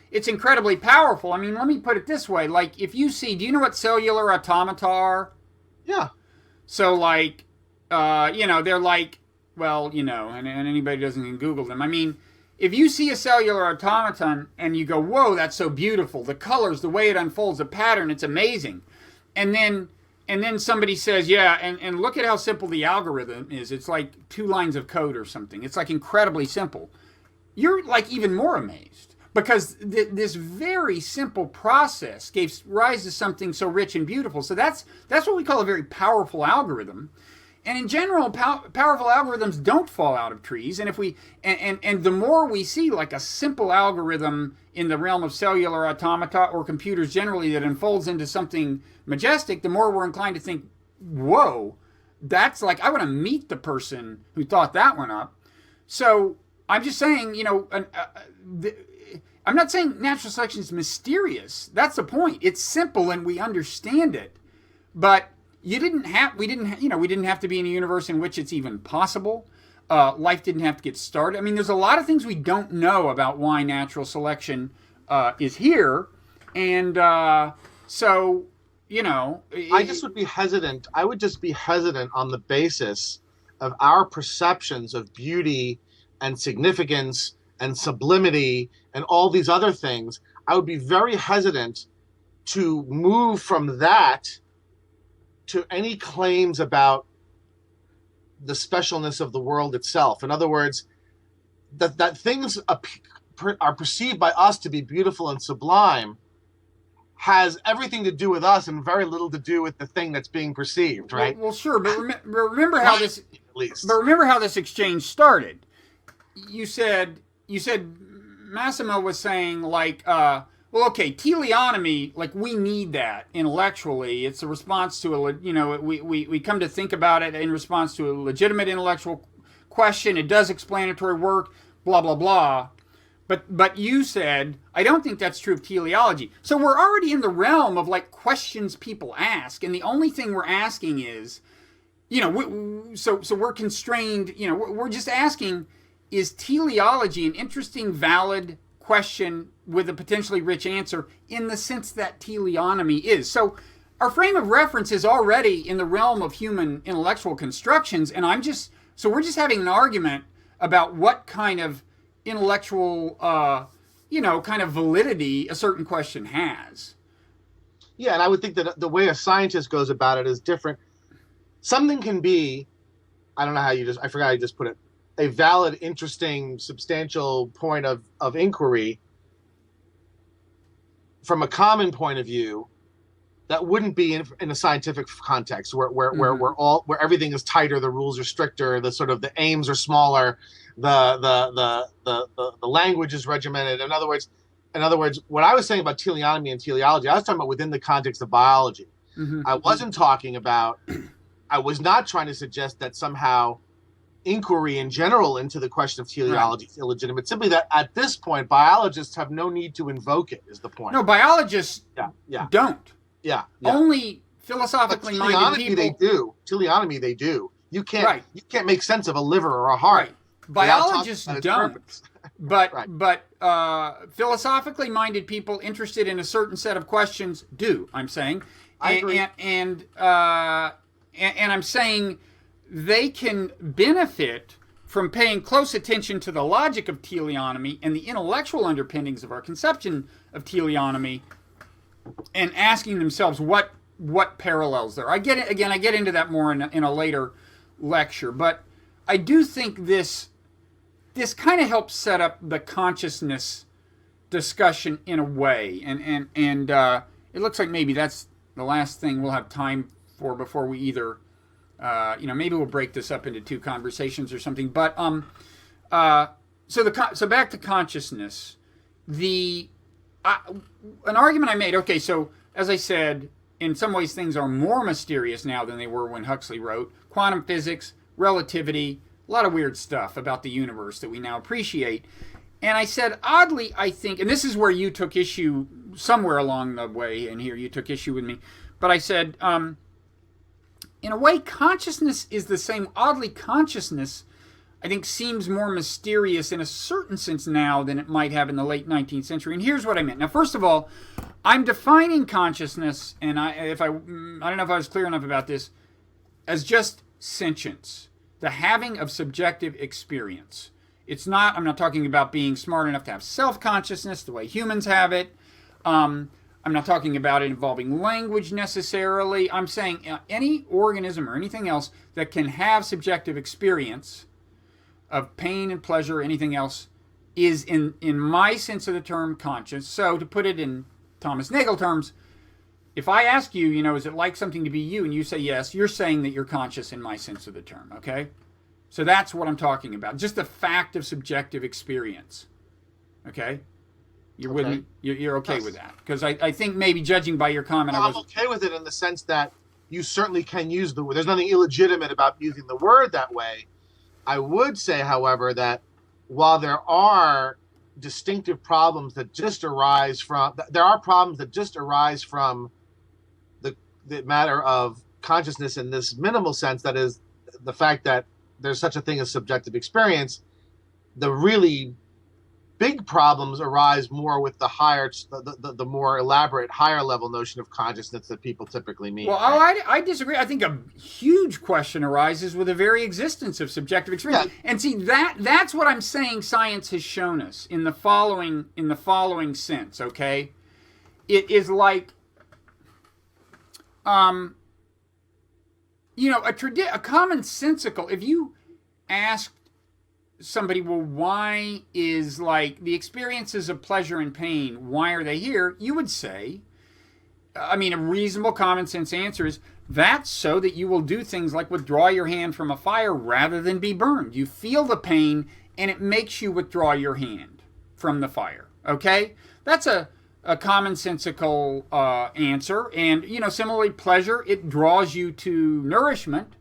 powerful. I mean, let me put it this way. Like, if you see... Do you know what cellular automata are? Yeah. So, like, they're like... Well, and anybody doesn't Google them. I mean, if you see a cellular automaton and you go, whoa, that's so beautiful. The colors, the way it unfolds, the pattern, it's amazing. And then somebody says, and look at how simple the algorithm is. It's like 2 lines of code or something. It's like incredibly simple. You're like even more amazed because this very simple process gave rise to something so rich and beautiful. So that's what we call a very powerful algorithm. And in general, powerful algorithms don't fall out of trees. And if we and the more we see like a simple algorithm in the realm of cellular automata or computers generally that unfolds into something majestic, the more we're inclined to think, whoa, that's like, I want to meet the person who thought that one up. So I'm just saying, I'm not saying natural selection is mysterious. That's the point. It's simple and we understand it. But we didn't have to be in a universe in which it's even possible. Life didn't have to get started. I mean, there's a lot of things we don't know about why natural selection is here. And so, I just would be hesitant. I would just be hesitant on the basis of our perceptions of beauty and significance and sublimity and all these other things. I would be very hesitant to move from that to any claims about the specialness of the world itself. In other words, that things are perceived by us to be beautiful and sublime has everything to do with us and very little to do with the thing that's being perceived, right? Well, sure, but remember how this But remember how this exchange started. You said Massimo was saying like well, okay, teleonomy, like we need that intellectually. It's a response to we come to think about it in response to a legitimate intellectual question. It does explanatory work, blah, blah, blah. But you said, I don't think that's true of teleology. So we're already in the realm of like questions people ask. And the only thing we're asking is, so we're constrained, we're just asking, is teleology an interesting, valid question with a potentially rich answer in the sense that teleonomy is? So our frame of reference is already in the realm of human intellectual constructions, and we're just having an argument about what kind of intellectual, kind of validity a certain question has. Yeah, and I would think that the way a scientist goes about it is different. Something can be, I don't know how I forgot how you just put it, a valid, interesting, substantial point of inquiry from a common point of view that wouldn't be in a scientific context where everything is tighter, the rules are stricter, the aims are smaller, the language is regimented. In other words, what I was saying about teleonomy and teleology, I was talking about within the context of biology. Mm-hmm. I was not trying to suggest that somehow inquiry in general into the question of teleology is illegitimate. Simply that at this point, biologists have no need to invoke it, is the point. No, biologists don't. Yeah. Only philosophically minded people. Teleonomy, they do. You can't make sense of a liver or a heart. Right. Biologists don't. But philosophically minded people interested in a certain set of questions do, I'm saying. I agree. And I'm saying they can benefit from paying close attention to the logic of teleonomy and the intellectual underpinnings of our conception of teleonomy and asking themselves what parallels there. I get it again. I get into that more in a later lecture, but I do think this kind of helps set up the consciousness discussion in a way, and it looks like maybe that's the last thing we'll have time for before we either, maybe we'll break this up into two conversations or something. But so back to consciousness, an argument I made. Okay, so as I said, in some ways things are more mysterious now than they were when Huxley wrote. Quantum physics, relativity, a lot of weird stuff about the universe that we now appreciate. And I said, oddly, I think, and this is where you took issue somewhere along the way, and here you took issue with me, but I said, in a way, consciousness is the same. Oddly, consciousness, I think, seems more mysterious in a certain sense now than it might have in the late 19th century. And here's what I meant. Now, first of all, I'm defining consciousness, and I don't know if I was clear enough about this, as just sentience, the having of subjective experience. I'm not talking about being smart enough to have self-consciousness the way humans have it. I'm not talking about it involving language necessarily. I'm saying any organism or anything else that can have subjective experience of pain and pleasure or anything else is, in my sense of the term, conscious. So to put it in Thomas Nagel terms, if I ask you, is it like something to be you, and you say yes, you're saying that you're conscious in my sense of the term, okay? So that's what I'm talking about. Just the fact of subjective experience. Okay? You're with me? You're okay with that? Because I think maybe judging by your comment, I'm okay with it in the sense that you certainly can use the word. There's nothing illegitimate about using the word that way. I would say, however, that while there are distinctive problems that just arise from the matter of consciousness in this minimal sense, that is the fact that there's such a thing as subjective experience, the really big problems arise more with the more elaborate, higher level notion of consciousness that people typically mean. Well, right? I disagree. I think a huge question arises with the very existence of subjective experience. Yeah. And see, that's what I'm saying science has shown us in the following sense, okay? It is like a commonsensical, if you asked somebody, well, why is like the experiences of pleasure and pain, why are they here? You would say, a reasonable common sense answer is, that's so that you will do things like withdraw your hand from a fire rather than be burned. You feel the pain and it makes you withdraw your hand from the fire, okay? That's a commonsensical answer. And, similarly, pleasure, it draws you to nourishment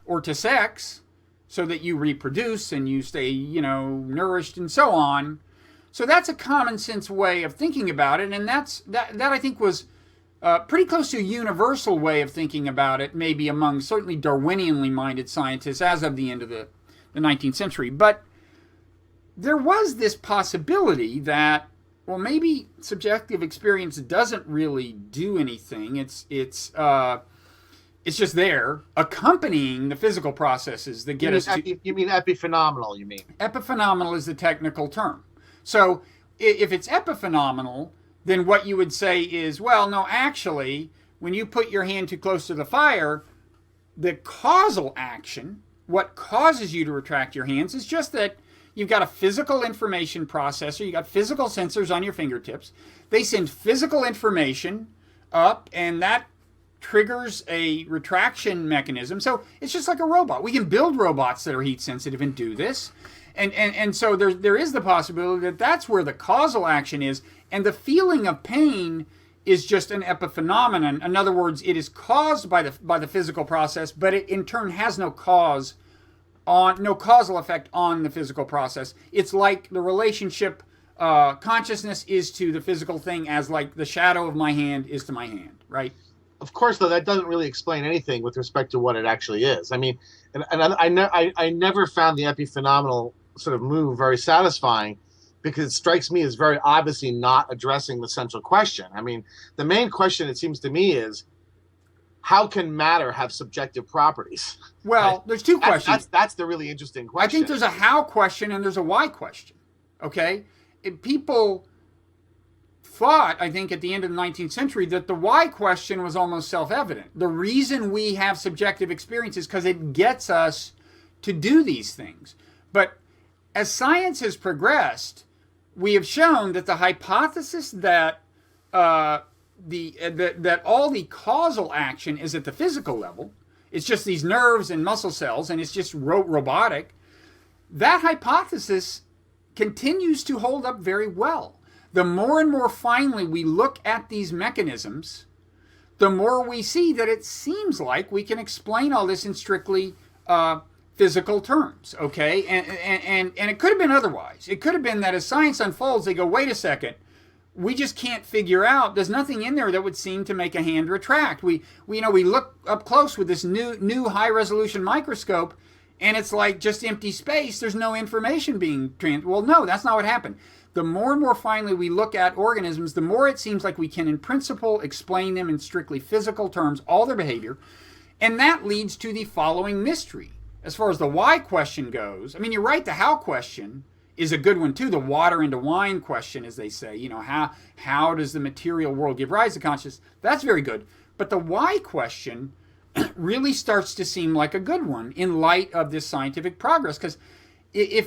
or to sex so that you reproduce and you stay, nourished and so on. So that's a common sense way of thinking about it. And that I think was pretty close to a universal way of thinking about it, maybe among certainly Darwinianly minded scientists as of the end of the 19th century. But there was this possibility that, well, maybe subjective experience doesn't really do anything. It's just there, accompanying the physical processes that get us to... You mean epiphenomenal, you mean? Epiphenomenal is the technical term. So if it's epiphenomenal, then what you would say is, well, no, actually, when you put your hand too close to the fire, the causal action, what causes you to retract your hands, is just that you've got a physical information processor, you've got physical sensors on your fingertips. They send physical information up, and that triggers a retraction mechanism. So it's just like a robot. We can build robots that are heat sensitive and do this. And so there is the possibility that that's where the causal action is, and the feeling of pain is just an epiphenomenon. In other words, it is caused by the physical process, but it in turn has no causal effect on the physical process. It's like the relationship consciousness is to the physical thing as like the shadow of my hand is to my hand, right? Of course, though, that doesn't really explain anything with respect to what it actually is. And I never found the epiphenomenal sort of move very satisfying, because it strikes me as very obviously not addressing the central question. The main question, it seems to me, is how can matter have subjective properties? Well, right? There's two questions. That's the really interesting question. I think there's a how question and there's a why question. Okay? People thought, I think, at the end of the 19th century that the why question was almost self-evident. The reason we have subjective experience is because it gets us to do these things. But as science has progressed, we have shown that the hypothesis that that all the causal action is at the physical level, it's just these nerves and muscle cells, and it's just robotic, that hypothesis continues to hold up very well. The more and more finely we look at these mechanisms, the more we see that it seems like we can explain all this in strictly physical terms, okay? And it could have been otherwise. It could have been that as science unfolds, they go, wait a second, we just can't figure out, there's nothing in there that would seem to make a hand retract. We look up close with this new high-resolution microscope, and it's like just empty space. There's no information being well, no, that's not what happened. The more and more finely we look at organisms, the more it seems like we can, in principle, explain them in strictly physical terms, all their behavior. And that leads to the following mystery. As far as the why question goes, I mean, you're right, the how question is a good one too. The water into wine question, as they say, how does the material world give rise to consciousness? That's very good. But the why question really starts to seem like a good one in light of this scientific progress. Because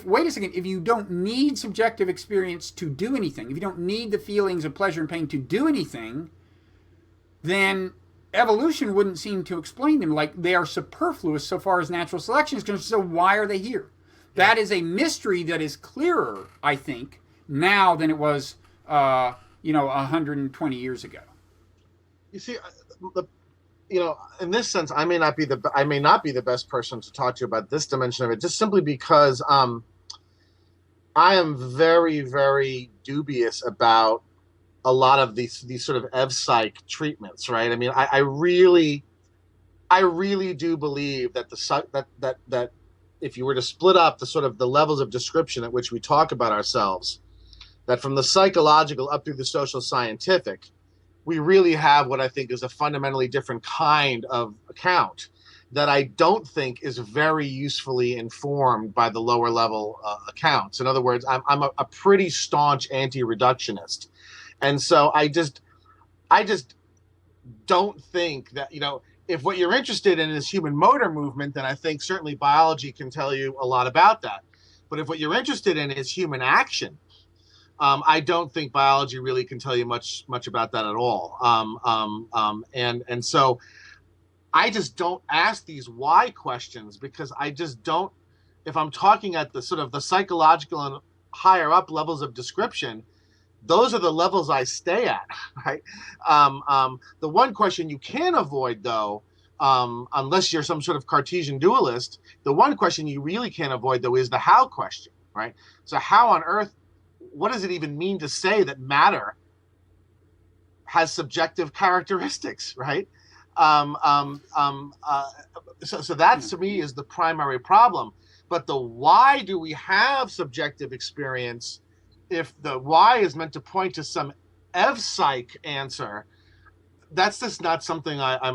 wait a second, if you don't need subjective experience to do anything, if you don't need the feelings of pleasure and pain to do anything, then evolution wouldn't seem to explain them. Like, they are superfluous so far as natural selection is concerned. So why are they here? That is a mystery that is clearer, I think, now than it was, 120 years ago. You see, in this sense, I may not be the best person to talk to you about this dimension of it, just simply because I am very, very dubious about a lot of these sort of ev-psych treatments, right? I mean, I really do believe that that if you were to split up the levels of description at which we talk about ourselves, that from the psychological up through the social scientific, we really have what I think is a fundamentally different kind of account that I don't think is very usefully informed by the lower level accounts. In other words, I'm a pretty staunch anti-reductionist. And so I just don't think that, if what you're interested in is human motor movement, then I think certainly biology can tell you a lot about that. But if what you're interested in is human action, I don't think biology really can tell you much about that at all. And so I just don't ask these why questions, because I just don't, if I'm talking at the sort of the psychological and higher up levels of description, those are the levels I stay at, right? The one question you can avoid, though, unless you're some sort of Cartesian dualist, the one question you really can't avoid, though, is the how question, right? So how on earth, what does it even mean to say that matter has subjective characteristics, right? So that, to me, is the primary problem. But the why do we have subjective experience? If the why is meant to point to some ev-psych answer, that's just not something I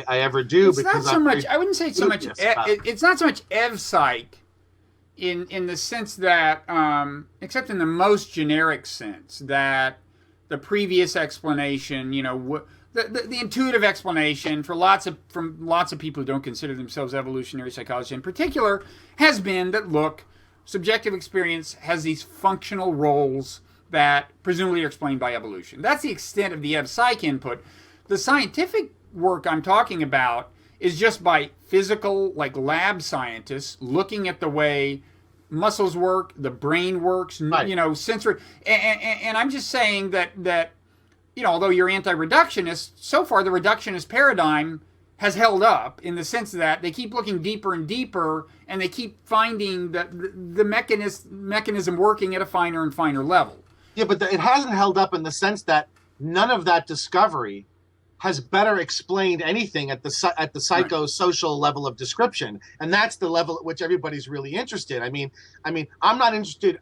ever do. It's because not so much. I wouldn't say it's so much. It's not so much ev-psych in the sense that, except in the most generic sense, that the previous explanation, the intuitive explanation from lots of people who don't consider themselves evolutionary psychologists in particular, has been that, look, subjective experience has these functional roles that presumably are explained by evolution. That's the extent of the ev-psych input. The scientific work I'm talking about is just by physical, like lab scientists, looking at the way muscles work, the brain works, right. Sensory. And I'm just saying that although you're anti-reductionist, so far the reductionist paradigm has held up in the sense that they keep looking deeper and deeper, and they keep finding the mechanism working at a finer and finer level. Yeah, but it hasn't held up in the sense that none of that discovery has better explained anything at the psychosocial level of description, and that's the level at which everybody's really interested. I mean, I'm not interested.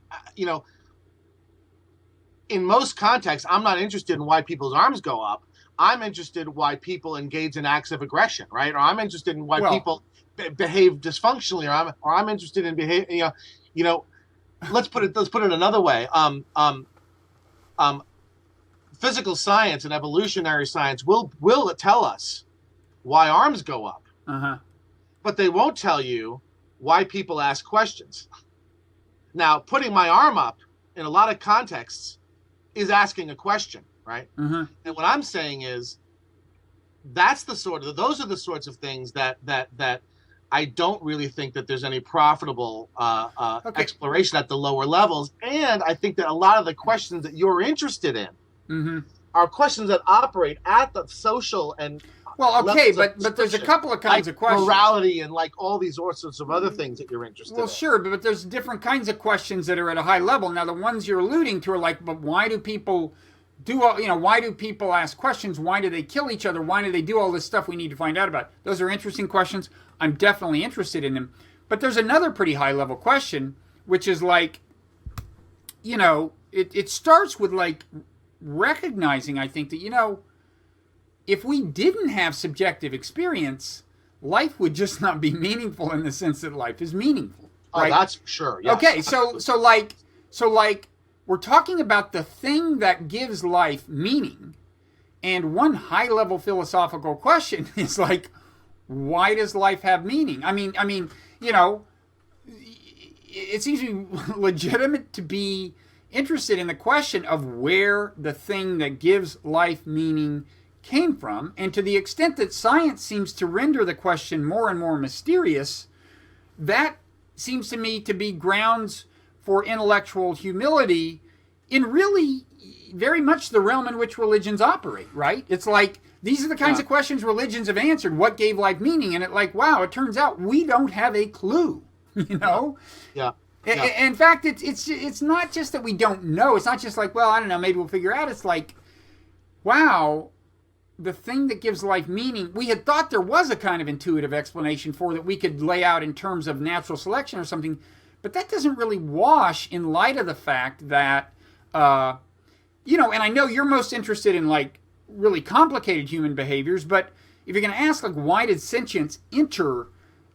In most contexts, I'm not interested in why people's arms go up. I'm interested in why people engage in acts of aggression, right? Or I'm interested in why people behave dysfunctionally, or I'm interested in behavior. Let's put it another way. physical science and evolutionary science will tell us why arms go up, but they won't tell you why people ask questions. Now, putting my arm up in a lot of contexts is asking a question, right? And what I'm saying is those are the sorts of things that I don't really think that there's any profitable exploration at the lower levels. And I think that a lot of the questions that you're interested in are questions that operate at the social and but there's a couple of kinds of questions. Morality and like all these sorts of other things that you're interested in. Well, sure, but there's different kinds of questions that are at a high level. Now, the ones you're alluding to are like, but why do people why do people ask questions? Why do they kill each other? Why do they do all this stuff we need to find out about? Those are interesting questions. I'm definitely interested in them. But there's another pretty high level question, which is like, it starts with like recognizing, I think, that, if we didn't have subjective experience, life would just not be meaningful in the sense that life is meaningful. Right? Oh, that's for sure. Yes. Okay, so like we're talking about the thing that gives life meaning, and one high level philosophical question is like, why does life have meaning? I mean, it seems to be legitimate to be interested in the question of where the thing that gives life meaning came from, and to the extent that science seems to render the question more and more mysterious, that seems to me to be grounds for intellectual humility in really very much the realm in which religions operate, right? It's like, these are the kinds of questions religions have answered. What gave life meaning? And it turns out we don't have a clue, Yeah. In fact, it's not just that we don't know. It's not just like, well, I don't know, maybe we'll figure out. It's like, wow, the thing that gives life meaning, we had thought there was a kind of intuitive explanation for that we could lay out in terms of natural selection or something, but that doesn't really wash in light of the fact that, and I know you're most interested in like really complicated human behaviors, but if you're going to ask like, why did sentience enter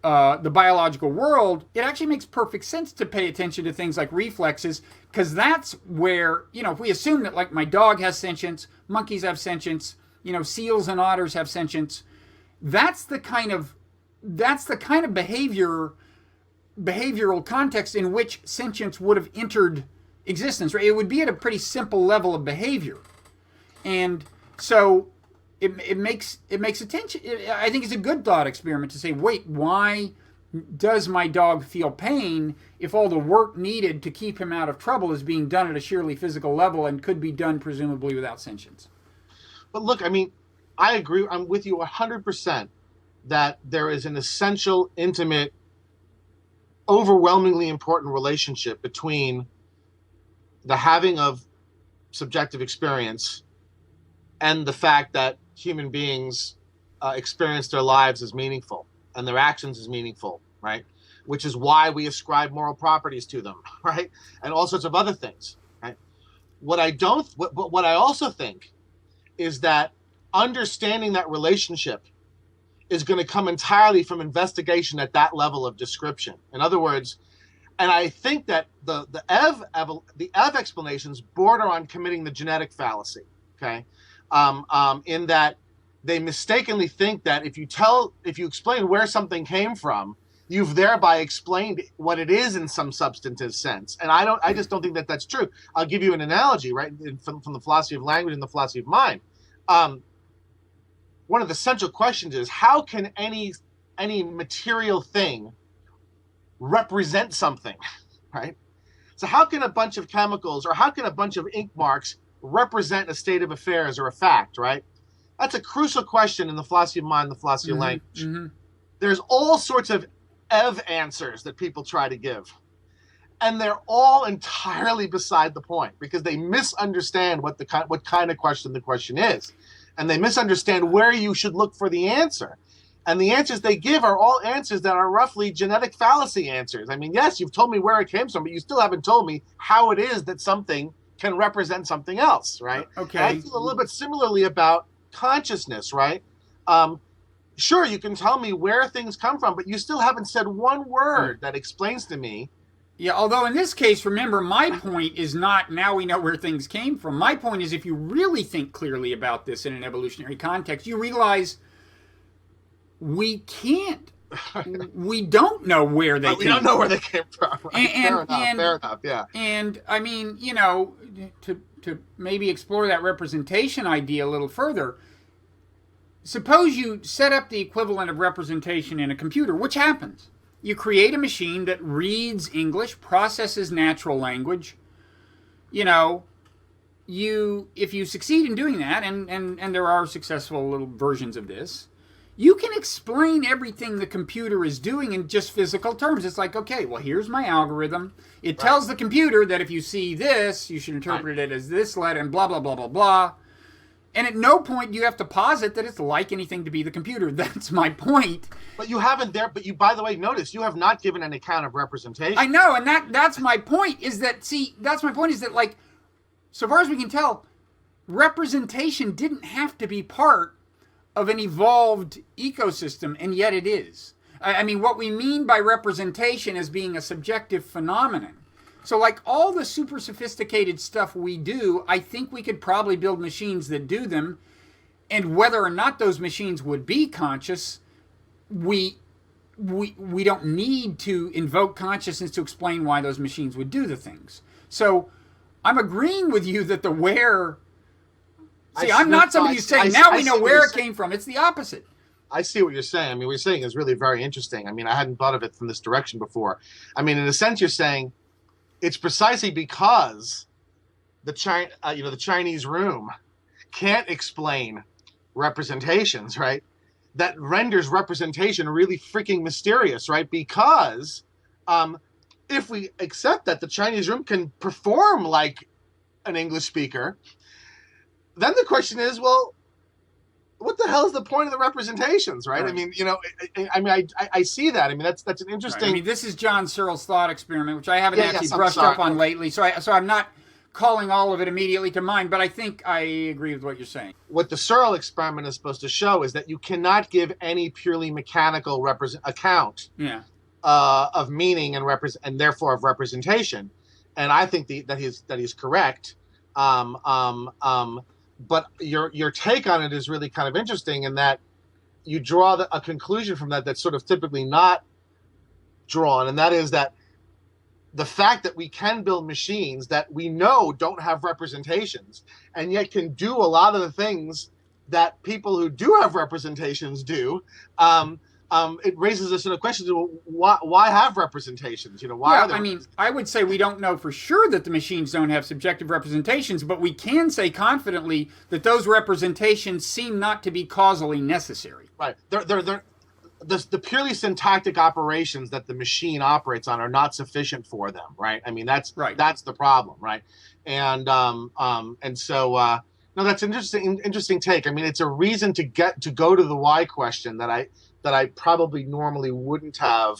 the biological world, it actually makes perfect sense to pay attention to things like reflexes, because that's where, if we assume that like my dog has sentience, monkeys have sentience, seals and otters have sentience, that's the kind of behavioral context in which sentience would have entered existence, right? It would be at a pretty simple level of behavior. And so it makes attention. I think it's a good thought experiment to say, wait, why does my dog feel pain if all the work needed to keep him out of trouble is being done at a sheerly physical level and could be done presumably without sentience? But look, I mean, I agree. I'm with you 100% that there is an essential, intimate, overwhelmingly important relationship between the having of subjective experience and the fact that human beings experience their lives as meaningful and their actions as meaningful, right? Which is why we ascribe moral properties to them, right? And all sorts of other things, right? What I also think is that understanding that relationship is going to come entirely from investigation at that level of description. In other words, and I think that the Ev explanations border on committing the genetic fallacy, okay? In that they mistakenly think that if you explain where something came from, you've thereby explained what it is in some substantive sense. And I just don't think that that's true. I'll give you an analogy, right, from the philosophy of language and the philosophy of mind. One of the central questions is, how can any material thing represent something, right? So how can a bunch of chemicals or how can a bunch of ink marks represent a state of affairs or a fact, right? That's a crucial question in the philosophy of mind, the philosophy of language. Mm-hmm. There's all sorts of Ev answers that people try to give. And they're all entirely beside the point because they misunderstand what kind of question the question is. And they misunderstand where you should look for the answer. And the answers they give are all answers that are roughly genetic fallacy answers. I mean, yes, you've told me where it came from, but you still haven't told me how it is that something can represent something else, right? Okay. And I feel a little bit similarly about consciousness, right? Sure, you can tell me where things come from, but you still haven't said one word that explains to me Yeah, although in this case, remember, my point is not now we know where things came from. My point is if you really think clearly about this in an evolutionary context, you realize we don't know where they came from. We don't know where they came from. Right? Fair enough, yeah. And, I mean, you know, to maybe explore that representation idea a little further, suppose you set up the equivalent of representation in a computer, which happens. You create a machine that reads English, processes natural language. You know, if you succeed in doing that, and there are successful little versions of this, you can explain everything the computer is doing in just physical terms. It's like, okay, well, here's my algorithm. It tells the computer that if you see this, you should interpret it as this letter, and blah, blah, blah, blah, blah. And at no point do you have to posit that it's like anything to be the computer. That's my point. But you haven't there. But you, by the way, notice you have not given an account of representation. I know, and that's my point. That's my point. Is that, like, so far as we can tell, representation didn't have to be part of an evolved ecosystem, and yet it is. I mean, what we mean by representation is being a subjective phenomenon. So, like, all the super sophisticated stuff we do, I think we could probably build machines that do them. And whether or not those machines would be conscious, we don't need to invoke consciousness to explain why those machines would do the things. So, I'm agreeing with you that the where... See, I'm not somebody who's saying, now we know where it came from. It's the opposite. I see what you're saying. I mean, what you're saying is really very interesting. I mean, I hadn't thought of it from this direction before. I mean, in a sense, you're saying... It's precisely because the Chinese room can't explain representations, right? That renders representation really freaking mysterious, right? Because if we accept that the Chinese room can perform like an English speaker, then the question is, well, what the hell is the point of the representations, right? I mean, you know, I see that. I mean, that's an interesting. Right. I mean, this is John Searle's thought experiment, which I haven't actually brushed up on lately. So I'm not calling all of it immediately to mind, but I think I agree with what you're saying. What the Searle experiment is supposed to show is that you cannot give any purely mechanical account of meaning and therefore of representation. And I think that he's correct. But your take on it is really kind of interesting in that you draw a conclusion from that that's sort of typically not drawn, and that is that the fact that we can build machines that we know don't have representations and yet can do a lot of the things that people who do have representations do, it raises us in a question: why have representations? You know, why? Yeah, I mean, I would say we don't know for sure that the machines don't have subjective representations, but we can say confidently that those representations seem not to be causally necessary. Right. The purely syntactic operations that the machine operates on are not sufficient for them. Right. I mean, that's right. That's the problem. Right. And so no, that's an interesting take. I mean, it's a reason to go to the why question that I probably normally wouldn't have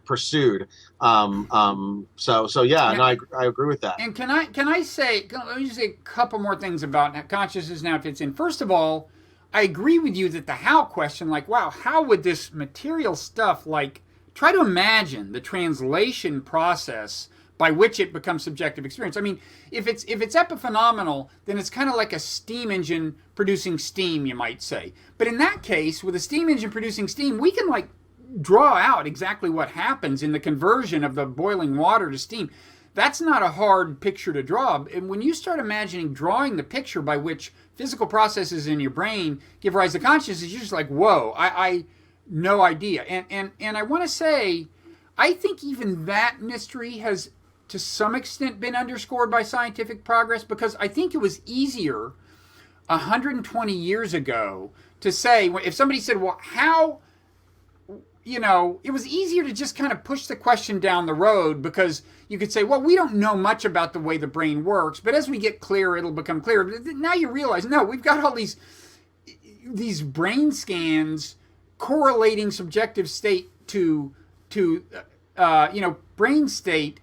pursued. So yeah, no, I agree with that. And can I say, let me just say a couple more things about how consciousness now fits in. First of all, I agree with you that the how question, like, wow, how would this material stuff, like, try to imagine the translation process by which it becomes subjective experience. I mean, if it's epiphenomenal, then it's kind of like a steam engine producing steam, you might say. But in that case, with a steam engine producing steam, we can, like, draw out exactly what happens in the conversion of the boiling water to steam. That's not a hard picture to draw. And when you start imagining drawing the picture by which physical processes in your brain give rise to consciousness, you're just like, whoa, I no idea. And I want to say, I think even that mystery has to some extent been underscored by scientific progress, because I think it was easier 120 years ago to say, if somebody said, well, how, you know, it was easier to just kind of push the question down the road, because you could say, well, we don't know much about the way the brain works, but as we get clearer, it'll become clearer. But now you realize, no, we've got all these brain scans correlating subjective state to brain state,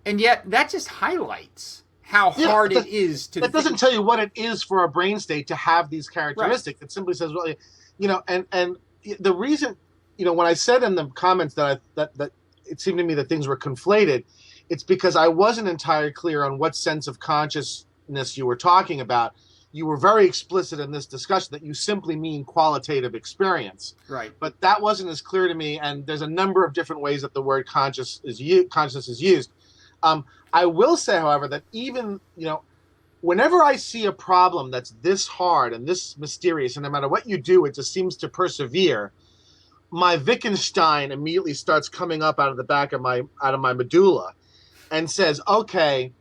and yet that just highlights how hard it is to. That doesn't tell you what it is for a brain state to have these characteristics. Right. It simply says, well, you know, and the reason when I said in the comments that that it seemed to me that things were conflated, it's because I wasn't entirely clear on what sense of consciousness you were talking about. You were very explicit in this discussion that you simply mean qualitative experience. Right. But that wasn't as clear to me, and there's a number of different ways that the word consciousness is used. I will say, however, that even, whenever I see a problem that's this hard and this mysterious, and no matter what you do, it just seems to persevere, my Wittgenstein immediately starts coming up out of the back of my medulla and says, okay,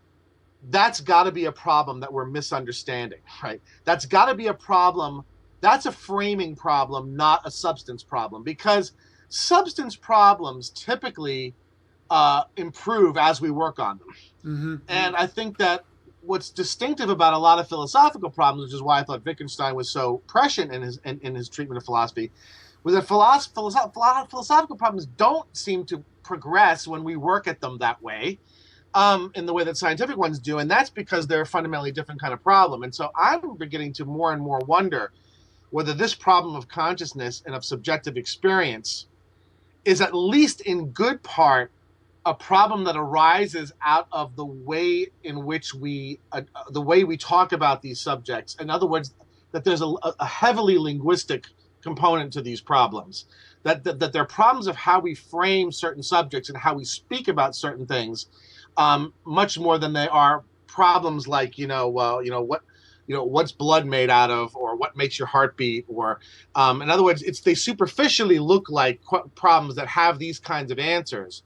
that's got to be a problem that we're misunderstanding, right? That's got to be a problem. That's a framing problem, not a substance problem, because substance problems typically improve as we work on them. Mm-hmm. And I think that what's distinctive about a lot of philosophical problems, which is why I thought Wittgenstein was so prescient in his treatment of philosophy, was that philosophical problems don't seem to progress when we work at them that way. In the way that scientific ones do, and that's because they're a fundamentally different kind of problem. And so I'm beginning to more and more wonder whether this problem of consciousness and of subjective experience is at least in good part a problem that arises out of the way in which we talk about these subjects. In other words, that there's a heavily linguistic component to these problems, that they're problems of how we frame certain subjects and how we speak about certain things. Much more than they are problems like, what's blood made out of, or what makes your heart beat, or, in other words, they superficially look like problems that have these kinds of answers.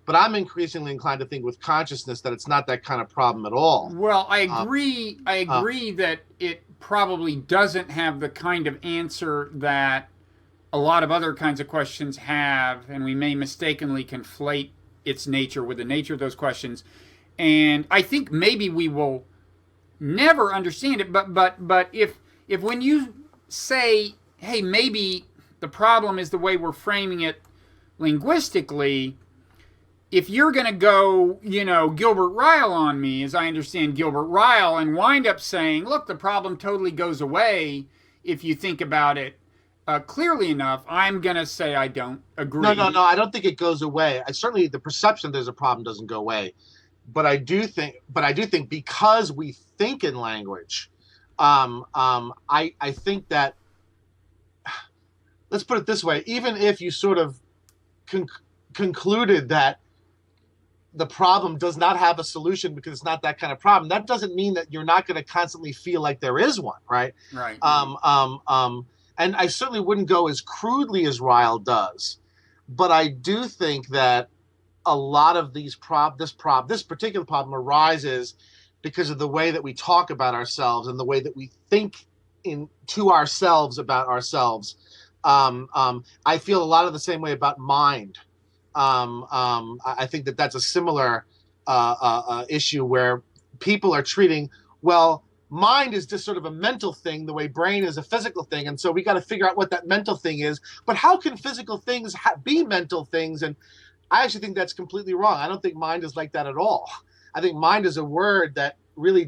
But I'm increasingly inclined to think with consciousness that it's not that kind of problem at all. Well, I agree. I agree that it probably doesn't have the kind of answer that a lot of other kinds of questions have, and we may mistakenly conflate its nature with the nature of those questions. And I think maybe we will never understand it, but if when you say, hey, maybe the problem is the way we're framing it linguistically, if you're going to go, Gilbert Ryle on me, as I understand Gilbert Ryle, and wind up saying, look, the problem totally goes away if you think about it clearly enough, I'm going to say I don't agree. No, I don't think it goes away. Certainly the perception there's a problem doesn't go away. But I do think because we think in language, I think that, let's put it this way, even if you sort of concluded that the problem does not have a solution because it's not that kind of problem, that doesn't mean that you're not going to constantly feel like there is one, right? Right. And I certainly wouldn't go as crudely as Ryle does, but I do think that a lot of this particular problem arises because of the way that we talk about ourselves and the way that we think to ourselves about ourselves. I feel a lot of the same way about mind. I think that that's a similar issue where people are treating, mind is just sort of a mental thing, the way brain is a physical thing. And so we got to figure out what that mental thing is. But how can physical things be mental things? And I actually think that's completely wrong. I don't think mind is like that at all. I think mind is a word that really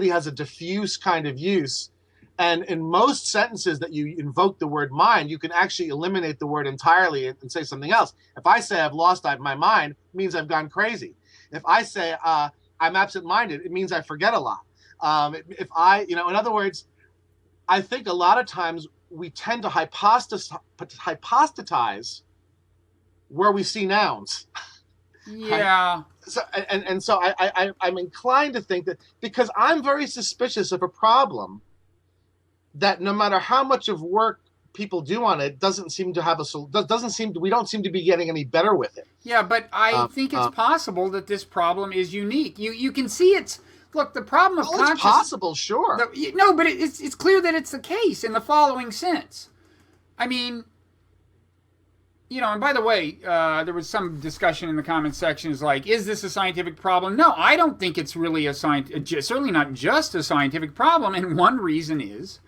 has a diffuse kind of use. And in most sentences that you invoke the word mind, you can actually eliminate the word entirely and say something else. If I say I've lost my mind, it means I've gone crazy. If I say I'm absent-minded, it means I forget a lot. In other words, I think a lot of times we tend to hypostatize where we see nouns. Yeah. So I'm inclined to think that because I'm very suspicious of a problem that no matter how much of work people do on it, we don't seem to be getting any better with it. Yeah, but I think it's possible that this problem is unique. You can see look, the problem of consciousness... It's possible, sure. But it's clear that it's the case in the following sense. I mean, and by the way, there was some discussion in the comment sections like, is this a scientific problem? No, I don't think it's really certainly not just a scientific problem, and one reason is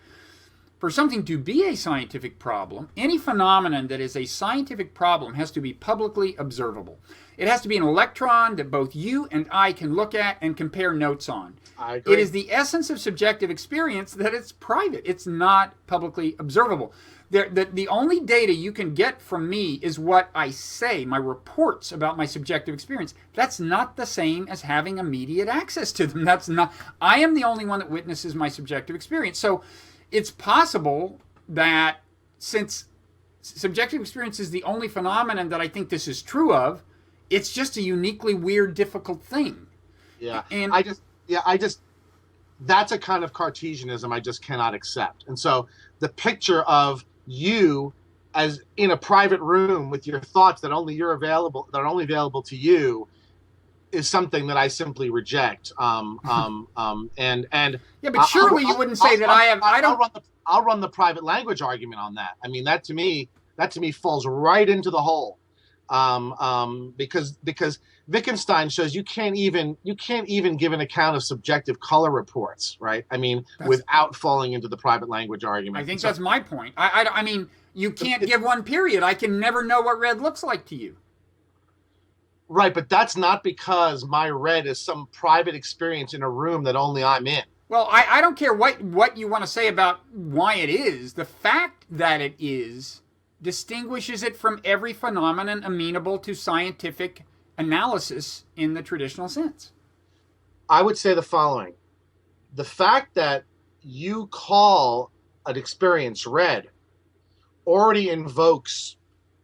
For something to be a scientific problem, any phenomenon that is a scientific problem has to be publicly observable. It has to be an electron that both you and I can look at and compare notes on. I agree. It is the essence of subjective experience that it's private. It's not publicly observable. The only data you can get from me is what I say, my reports about my subjective experience. That's not the same as having immediate access to them. That's not. I am the only one that witnesses my subjective experience. So it's possible that since subjective experience is the only phenomenon that I think this is true of, it's just a uniquely weird, difficult thing. Yeah. And I just that's a kind of Cartesianism I just cannot accept. And so the picture of you as in a private room with your thoughts that are only available to you is something that I simply reject. And yeah, but surely you wouldn't say that I have. I don't. I'll run the private language argument on that. I mean, that to me falls right into the hole. Because Wittgenstein shows you can't even give an account of subjective color reports, right? I mean, without falling into the private language argument. I think that's my point. I mean, you can't give one period. I can never know what red looks like to you. Right, but that's not because my red is some private experience in a room that only I'm in. Well, I don't care what you want to say about why it is. The fact that it is distinguishes it from every phenomenon amenable to scientific analysis in the traditional sense. I would say the following. The fact that you call an experience red already invokes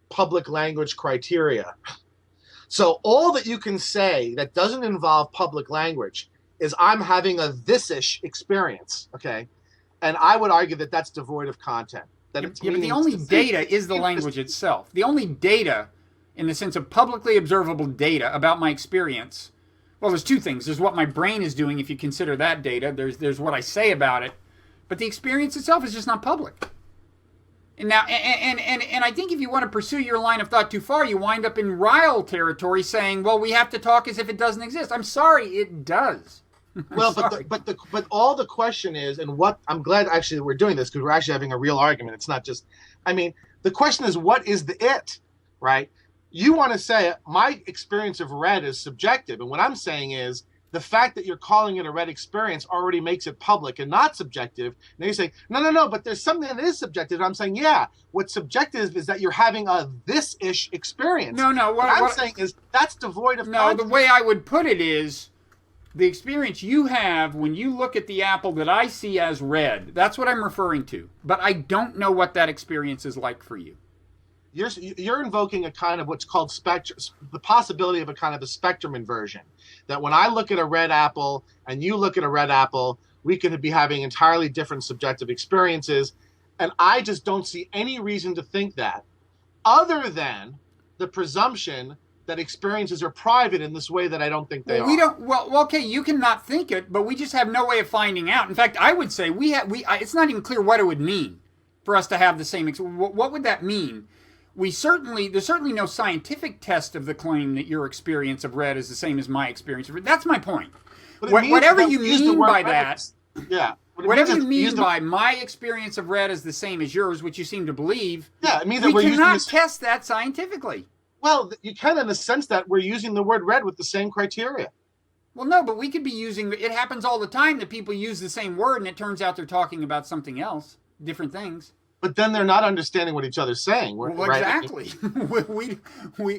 public language criteria. So all that you can say that doesn't involve public language is I'm having a this-ish experience, okay? And I would argue that that's devoid of content. Yeah, but the only data is the language itself. The only data, in the sense of publicly observable data about my experience, well, there's two things. There's what my brain is doing, if you consider that data. There's what I say about it. But the experience itself is just not public. And now, and I think if you want to pursue your line of thought too far, you wind up in Ryle territory saying, well, we have to talk as if it doesn't exist. I'm sorry, it does. Well, but all the question is, and what I'm glad actually we're doing this because we're actually having a real argument. It's not just, I mean, the question is, what is the it, right? You want to say my experience of red is subjective, and what I'm saying is the fact that you're calling it a red experience already makes it public and not subjective. And you say, no, but there's something that is subjective. And I'm saying, yeah, what's subjective is that you're having a this-ish experience. No, what I'm saying is that's devoid of content. No, the way I would put it is, the experience you have when you look at the apple that I see as red, that's what I'm referring to. But I don't know what that experience is like for you. You're invoking a kind of what's called spectrum, the possibility of a kind of a spectrum inversion. That when I look at a red apple and you look at a red apple, we could be having entirely different subjective experiences. And I just don't see any reason to think that, other than the presumption that experiences are private in this way that I don't think they are. Well, okay, you cannot think it, but we just have no way of finding out. In fact, I would say it's not even clear what it would mean for us to have the same. What would that mean? There's certainly no scientific test of the claim that your experience of red is the same as my experience of red. That's my point. Whatever you mean by that, yeah. Whatever you mean by my experience of red is the same as yours, which you seem to believe, yeah, it means that we cannot test that scientifically. Well, you can in the sense that we're using the word red with the same criteria. Well, no, but we could be using, it happens all the time that people use the same word and it turns out they're talking about something else, different things. But then they're not understanding what each other's saying. Well, right? Exactly.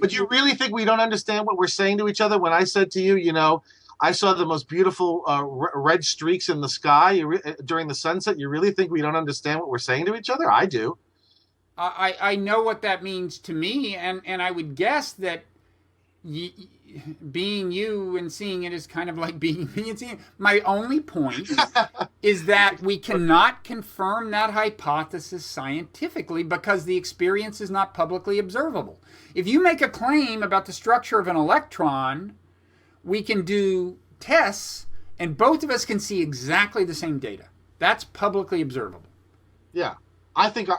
But you really think we don't understand what we're saying to each other? When I said to you, I saw the most beautiful red streaks in the sky during the sunset, you really think we don't understand what we're saying to each other? I do. I know what that means to me, and I would guess that being you and seeing it is kind of like being me and seeing it. My only point is that we cannot confirm that hypothesis scientifically because the experience is not publicly observable. If you make a claim about the structure of an electron, we can do tests, and both of us can see exactly the same data. That's publicly observable. Yeah. I think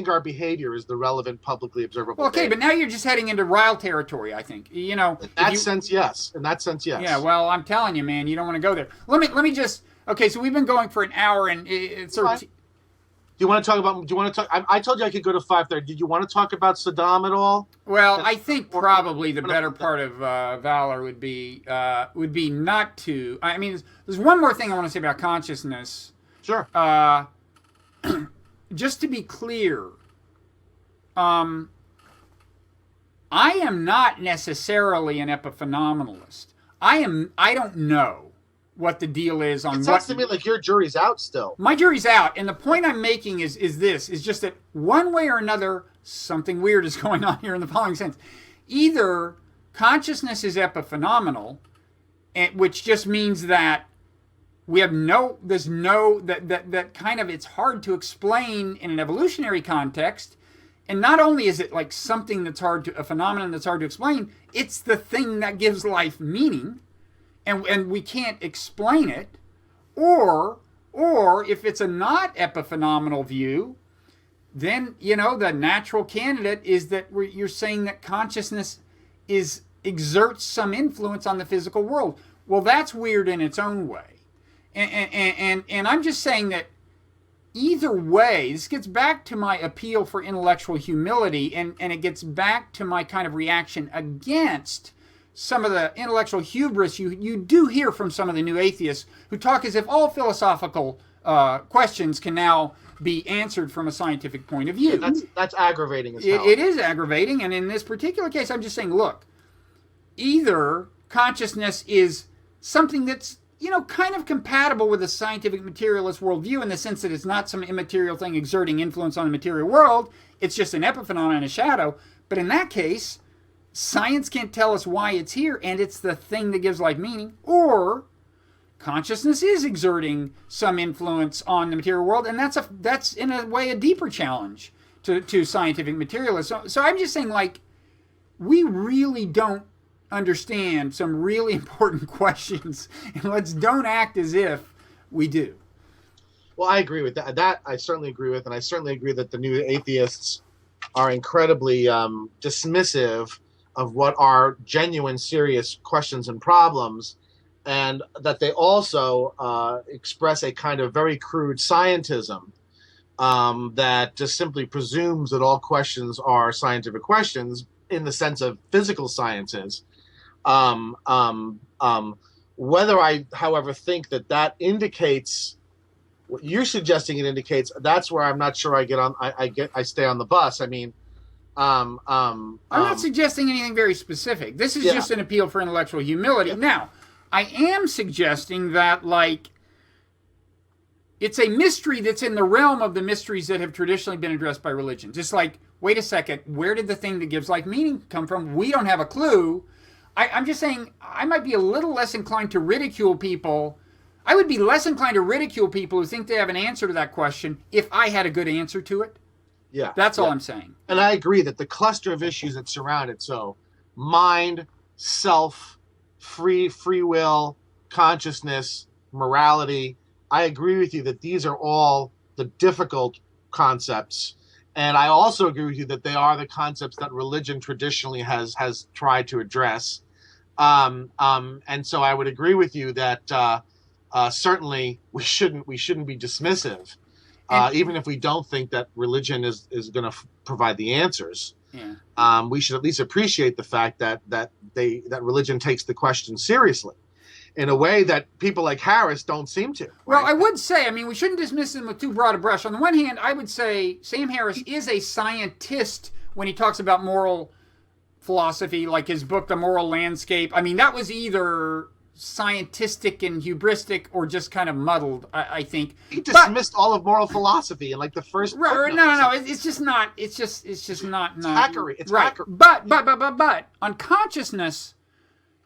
our behavior is the relevant publicly observable. Well, okay, data. but now you're just heading into Ryle territory, I think. In that sense, yes. Yeah, well, I'm telling you, man, you don't want to go there. Let me just. Okay, so we've been going for an hour, and it's sort of. Do you want to talk about? Do you want to talk? I told you I could go to 5:30. Did you want to talk about Saddam at all? Well, I think probably the better part of valor would be not to. I mean, there's one more thing I want to say about consciousness. Sure. Just to be clear, I am not necessarily an epiphenomenalist. I don't know what the deal is on it sounds to me like your jury's out still. My jury's out, and the point I'm making is just that one way or another, something weird is going on here in the following sense. Either consciousness is epiphenomenal, which just means that we have that kind of, it's hard to explain in an evolutionary context. And not only is it like something a phenomenon that's hard to explain, it's the thing that gives life meaning. And we can't explain it, or if it's a not epiphenomenal view, then the natural candidate is that you're saying that consciousness exerts some influence on the physical world. Well, that's weird in its own way, and I'm just saying that either way, this gets back to my appeal for intellectual humility, and it gets back to my kind of reaction against some of the intellectual hubris you do hear from some of the new atheists who talk as if all philosophical questions can now be answered from a scientific point of view. That's aggravating as hell. It is aggravating, and in this particular case, I'm just saying, look, either consciousness is something that's kind of compatible with a scientific materialist worldview in the sense that it's not some immaterial thing exerting influence on the material world, it's just an epiphenomenon and a shadow, but in that case, science can't tell us why it's here, and it's the thing that gives life meaning. Or consciousness is exerting some influence on the material world, and that's in a way a deeper challenge to scientific materialism. So I'm just saying, like, we really don't understand some really important questions, and let's don't act as if we do. Well, I agree with that. That I certainly agree with, and I certainly agree that the new atheists are incredibly dismissive of what are genuine, serious questions and problems, and that they also express a kind of very crude scientism that just simply presumes that all questions are scientific questions in the sense of physical sciences. Whether I, however, think that indicates what you're suggesting it indicates, that's where I'm not sure I get on. I stay on the bus. I mean, I'm not suggesting anything very specific. This is just an appeal for intellectual humility. Yeah. Now, I am suggesting that, like, it's a mystery that's in the realm of the mysteries that have traditionally been addressed by religion. Just like, wait a second, where did the thing that gives life meaning come from? We don't have a clue. I'm just saying I might be a little less inclined to ridicule people. I would be less inclined to ridicule people who think they have an answer to that question if I had a good answer to it. Yeah. That's all I'm saying. And I agree that the cluster of issues that surround it, so mind, self, free will, consciousness, morality, I agree with you that these are all the difficult concepts. And I also agree with you that they are the concepts that religion traditionally has tried to address. And so I would agree with you that certainly we shouldn't be dismissive. Even if we don't think that religion is going to provide the answers, we should at least appreciate the fact that religion takes the question seriously in a way that people like Harris don't seem to. Well, right? I would say, I mean, we shouldn't dismiss him with too broad a brush. On the one hand, I would say Sam Harris is a scientist when he talks about moral philosophy, like his book, The Moral Landscape. I mean, that was either scientific and hubristic or just kind of muddled, I think. He dismissed all of moral philosophy in like the first right, no, it's just not hackery. It's right. hackery. But on consciousness,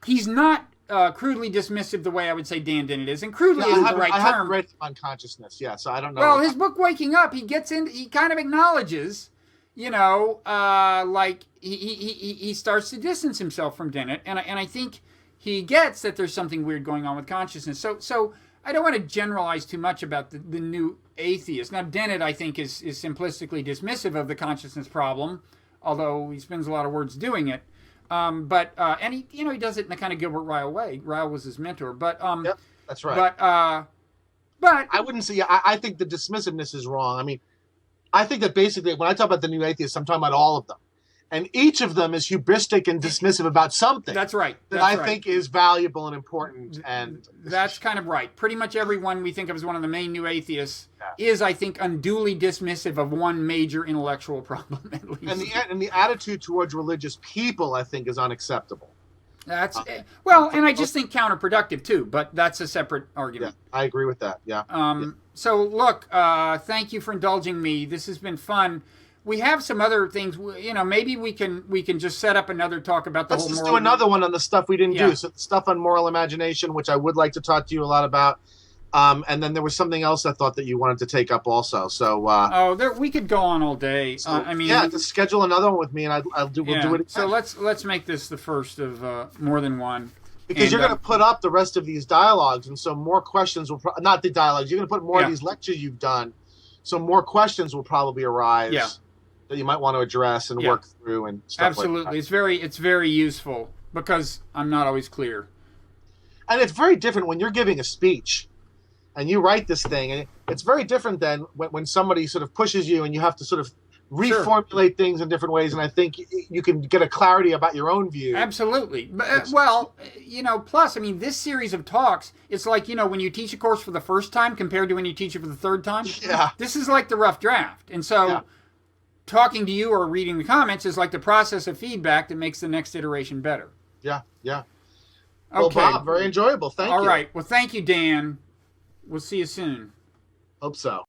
he's not crudely dismissive the way I would say Dan Dennett is, and crudely isn't the right term. I haven't read on consciousness, so I don't know. Well, his book Waking Up, he kind of acknowledges, like he starts to distance himself from Dennett, and I think he gets that there's something weird going on with consciousness. So I don't want to generalize too much about the new atheist. Now, Dennett, I think, is simplistically dismissive of the consciousness problem, although he spends a lot of words doing it. And he does it in a kind of Gilbert Ryle way. Ryle was his mentor, yep, that's right. But I wouldn't say. I think the dismissiveness is wrong. I mean, I think that basically when I talk about the new atheists, I'm talking about all of them. And each of them is hubristic and dismissive about something. That's right. That I think is valuable and important. And that's kind of right. Pretty much everyone we think of as one of the main new atheists is, I think, unduly dismissive of one major intellectual problem, at least. And the attitude towards religious people, I think, is unacceptable. That's and I just think counterproductive too. But that's a separate argument. Yeah, I agree with that. Yeah. So look, thank you for indulging me. This has been fun. We have some other things. Maybe we can just set up another talk about the whole. Let's just do another one on the stuff we didn't do. So the stuff on moral imagination, which I would like to talk to you a lot about. And then there was something else I thought that you wanted to take up also. So we could go on all day. Just schedule another one with me, and we'll do it again. So let's make this the first of more than one. Because you're going to put up the rest of these dialogues, and so more questions will not the dialogues. You're going to put more of these lectures you've done, so more questions will probably arise. Yeah. That you might want to address and work through and stuff. Absolutely. Like that. It's very useful because I'm not always clear. And it's very different when you're giving a speech and you write this thing, and it's very different than when somebody sort of pushes you and you have to sort of reformulate things in different ways, and I think you can get a clarity about your own view. Absolutely. But, plus, this series of talks, it's like, when you teach a course for the first time compared to when you teach it for the third time. Yeah. This is like the rough draft. And so talking to you or reading the comments is like the process of feedback that makes the next iteration better. Yeah, yeah. Okay. Well, Bob, very enjoyable. Thank you. All right. Well, thank you, Dan. We'll see you soon. Hope so.